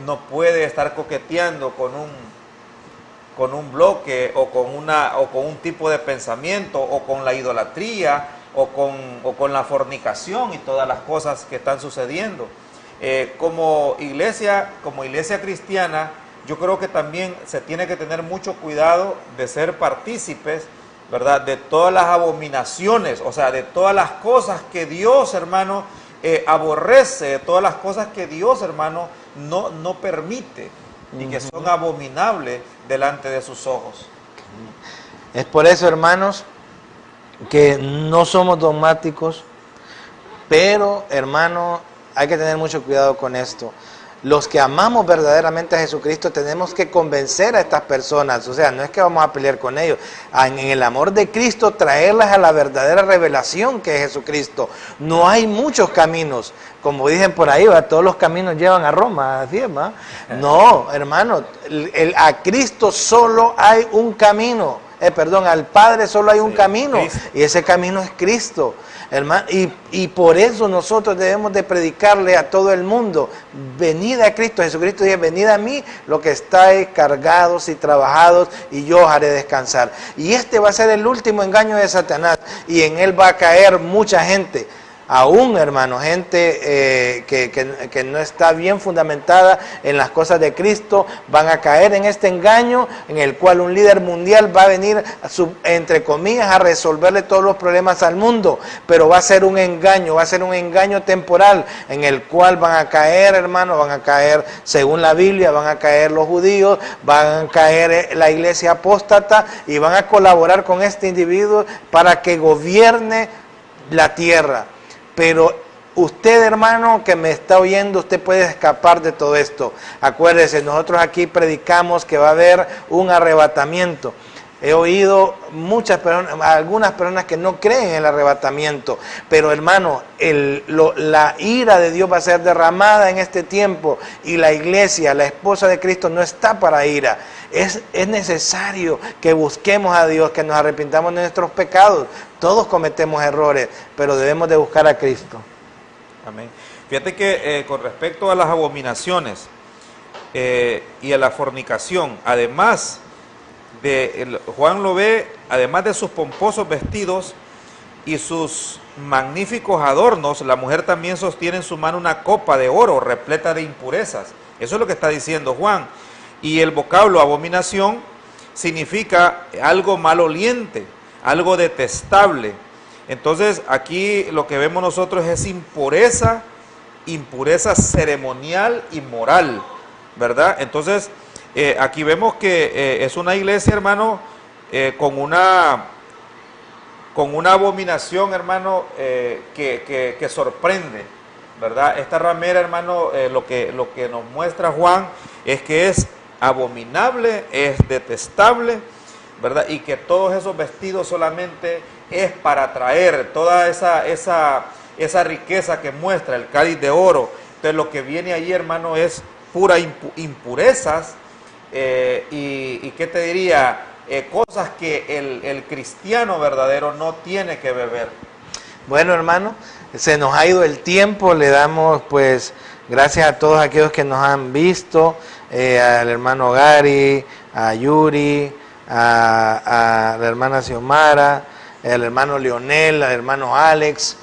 no puede estar coqueteando con un bloque o con un tipo de pensamiento o con la idolatría o con la fornicación y todas las cosas que están sucediendo. Como iglesia cristiana, yo creo que también se tiene que tener mucho cuidado de ser partícipes, ¿verdad?, de todas las abominaciones, o sea, de todas las cosas que Dios, hermano, aborrece, de todas las cosas que Dios, hermano, no permite y que son abominables delante de sus ojos. Es por eso, hermanos, que no somos dogmáticos, pero, hermano, hay que tener mucho cuidado con esto. Los que amamos verdaderamente a Jesucristo tenemos que convencer a estas personas, o sea, no es que vamos a pelear con ellos, en el amor de Cristo traerlas a la verdadera revelación que es Jesucristo. No hay muchos caminos, como dicen por ahí, todos los caminos llevan a Roma, así es, ¿va? No, hermano, a Cristo solo hay un camino, al Padre solo hay un camino, Cristo. Y ese camino es Cristo. Hermano, y por eso nosotros debemos de predicarle a todo el mundo: venid a Cristo. Jesucristo dice: venid a mí, los que estáis cargados y trabajados, y yo os haré descansar. Y este va a ser el último engaño de Satanás, y en él va a caer mucha gente. Aún, hermano, gente que no está bien fundamentada en las cosas de Cristo, van a caer en este engaño en el cual un líder mundial va a venir, entre comillas, a resolverle todos los problemas al mundo, pero va a ser un engaño temporal en el cual van a caer, hermano, van a caer, según la Biblia, van a caer los judíos, van a caer la iglesia apóstata y van a colaborar con este individuo para que gobierne la tierra. Pero usted, hermano, que me está oyendo, usted puede escapar de todo esto. Acuérdese, nosotros aquí predicamos que va a haber un arrebatamiento. He oído algunas personas que no creen en el arrebatamiento, pero hermano, la ira de Dios va a ser derramada en este tiempo y la iglesia, la esposa de Cristo, no está para ira. Es necesario que busquemos a Dios, que nos arrepintamos de nuestros pecados. Todos cometemos errores, pero debemos de buscar a Cristo. Amén. Fíjate que con respecto a las abominaciones y a la fornicación, además Juan lo ve, además de sus pomposos vestidos y sus magníficos adornos, la mujer también sostiene en su mano una copa de oro repleta de impurezas. Eso es lo que está diciendo Juan. Y el vocablo abominación significa algo maloliente, algo detestable. Entonces aquí lo que vemos nosotros es impureza ceremonial y moral, ¿verdad? Entonces aquí vemos que es una iglesia, hermano, con una abominación, hermano, que sorprende, ¿verdad? Esta ramera, hermano, lo que nos muestra Juan es que es abominable, es detestable, ¿verdad? Y que todos esos vestidos solamente es para traer toda esa riqueza que muestra el cáliz de oro. Entonces lo que viene ahí, hermano, es pura impurezas y ¿qué te diría? Cosas que el cristiano verdadero no tiene que beber. Bueno, hermano, se nos ha ido el tiempo, le damos pues gracias a todos aquellos que nos han visto, al hermano Gary, a Yuri, a la hermana Xiomara, al hermano Leonel, al hermano Alex,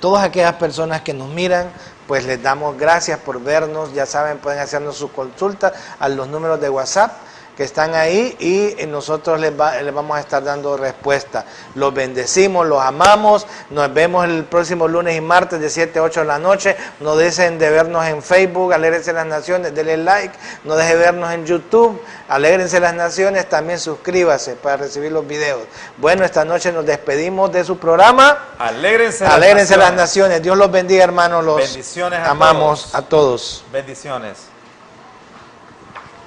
todas aquellas personas que nos miran, pues les damos gracias por vernos. Ya saben, pueden hacernos su consulta a los números de WhatsApp que están ahí y nosotros les vamos a estar dando respuesta. Los bendecimos, los amamos. Nos vemos el próximo lunes y martes de 7 a 8 de la noche. No dejen de vernos en Facebook, Alégrense las Naciones, denle like. No dejen de vernos en YouTube, Alégrense las Naciones. También suscríbase para recibir los videos. Bueno, esta noche nos despedimos de su programa. Alégrense las Naciones. Dios los bendiga, hermanos. Los bendiciones amamos a todos. Bendiciones.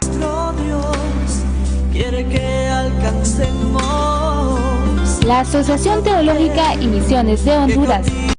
Nuestro Dios quiere que alcancemos La Asociación Teológica y Misiones de Honduras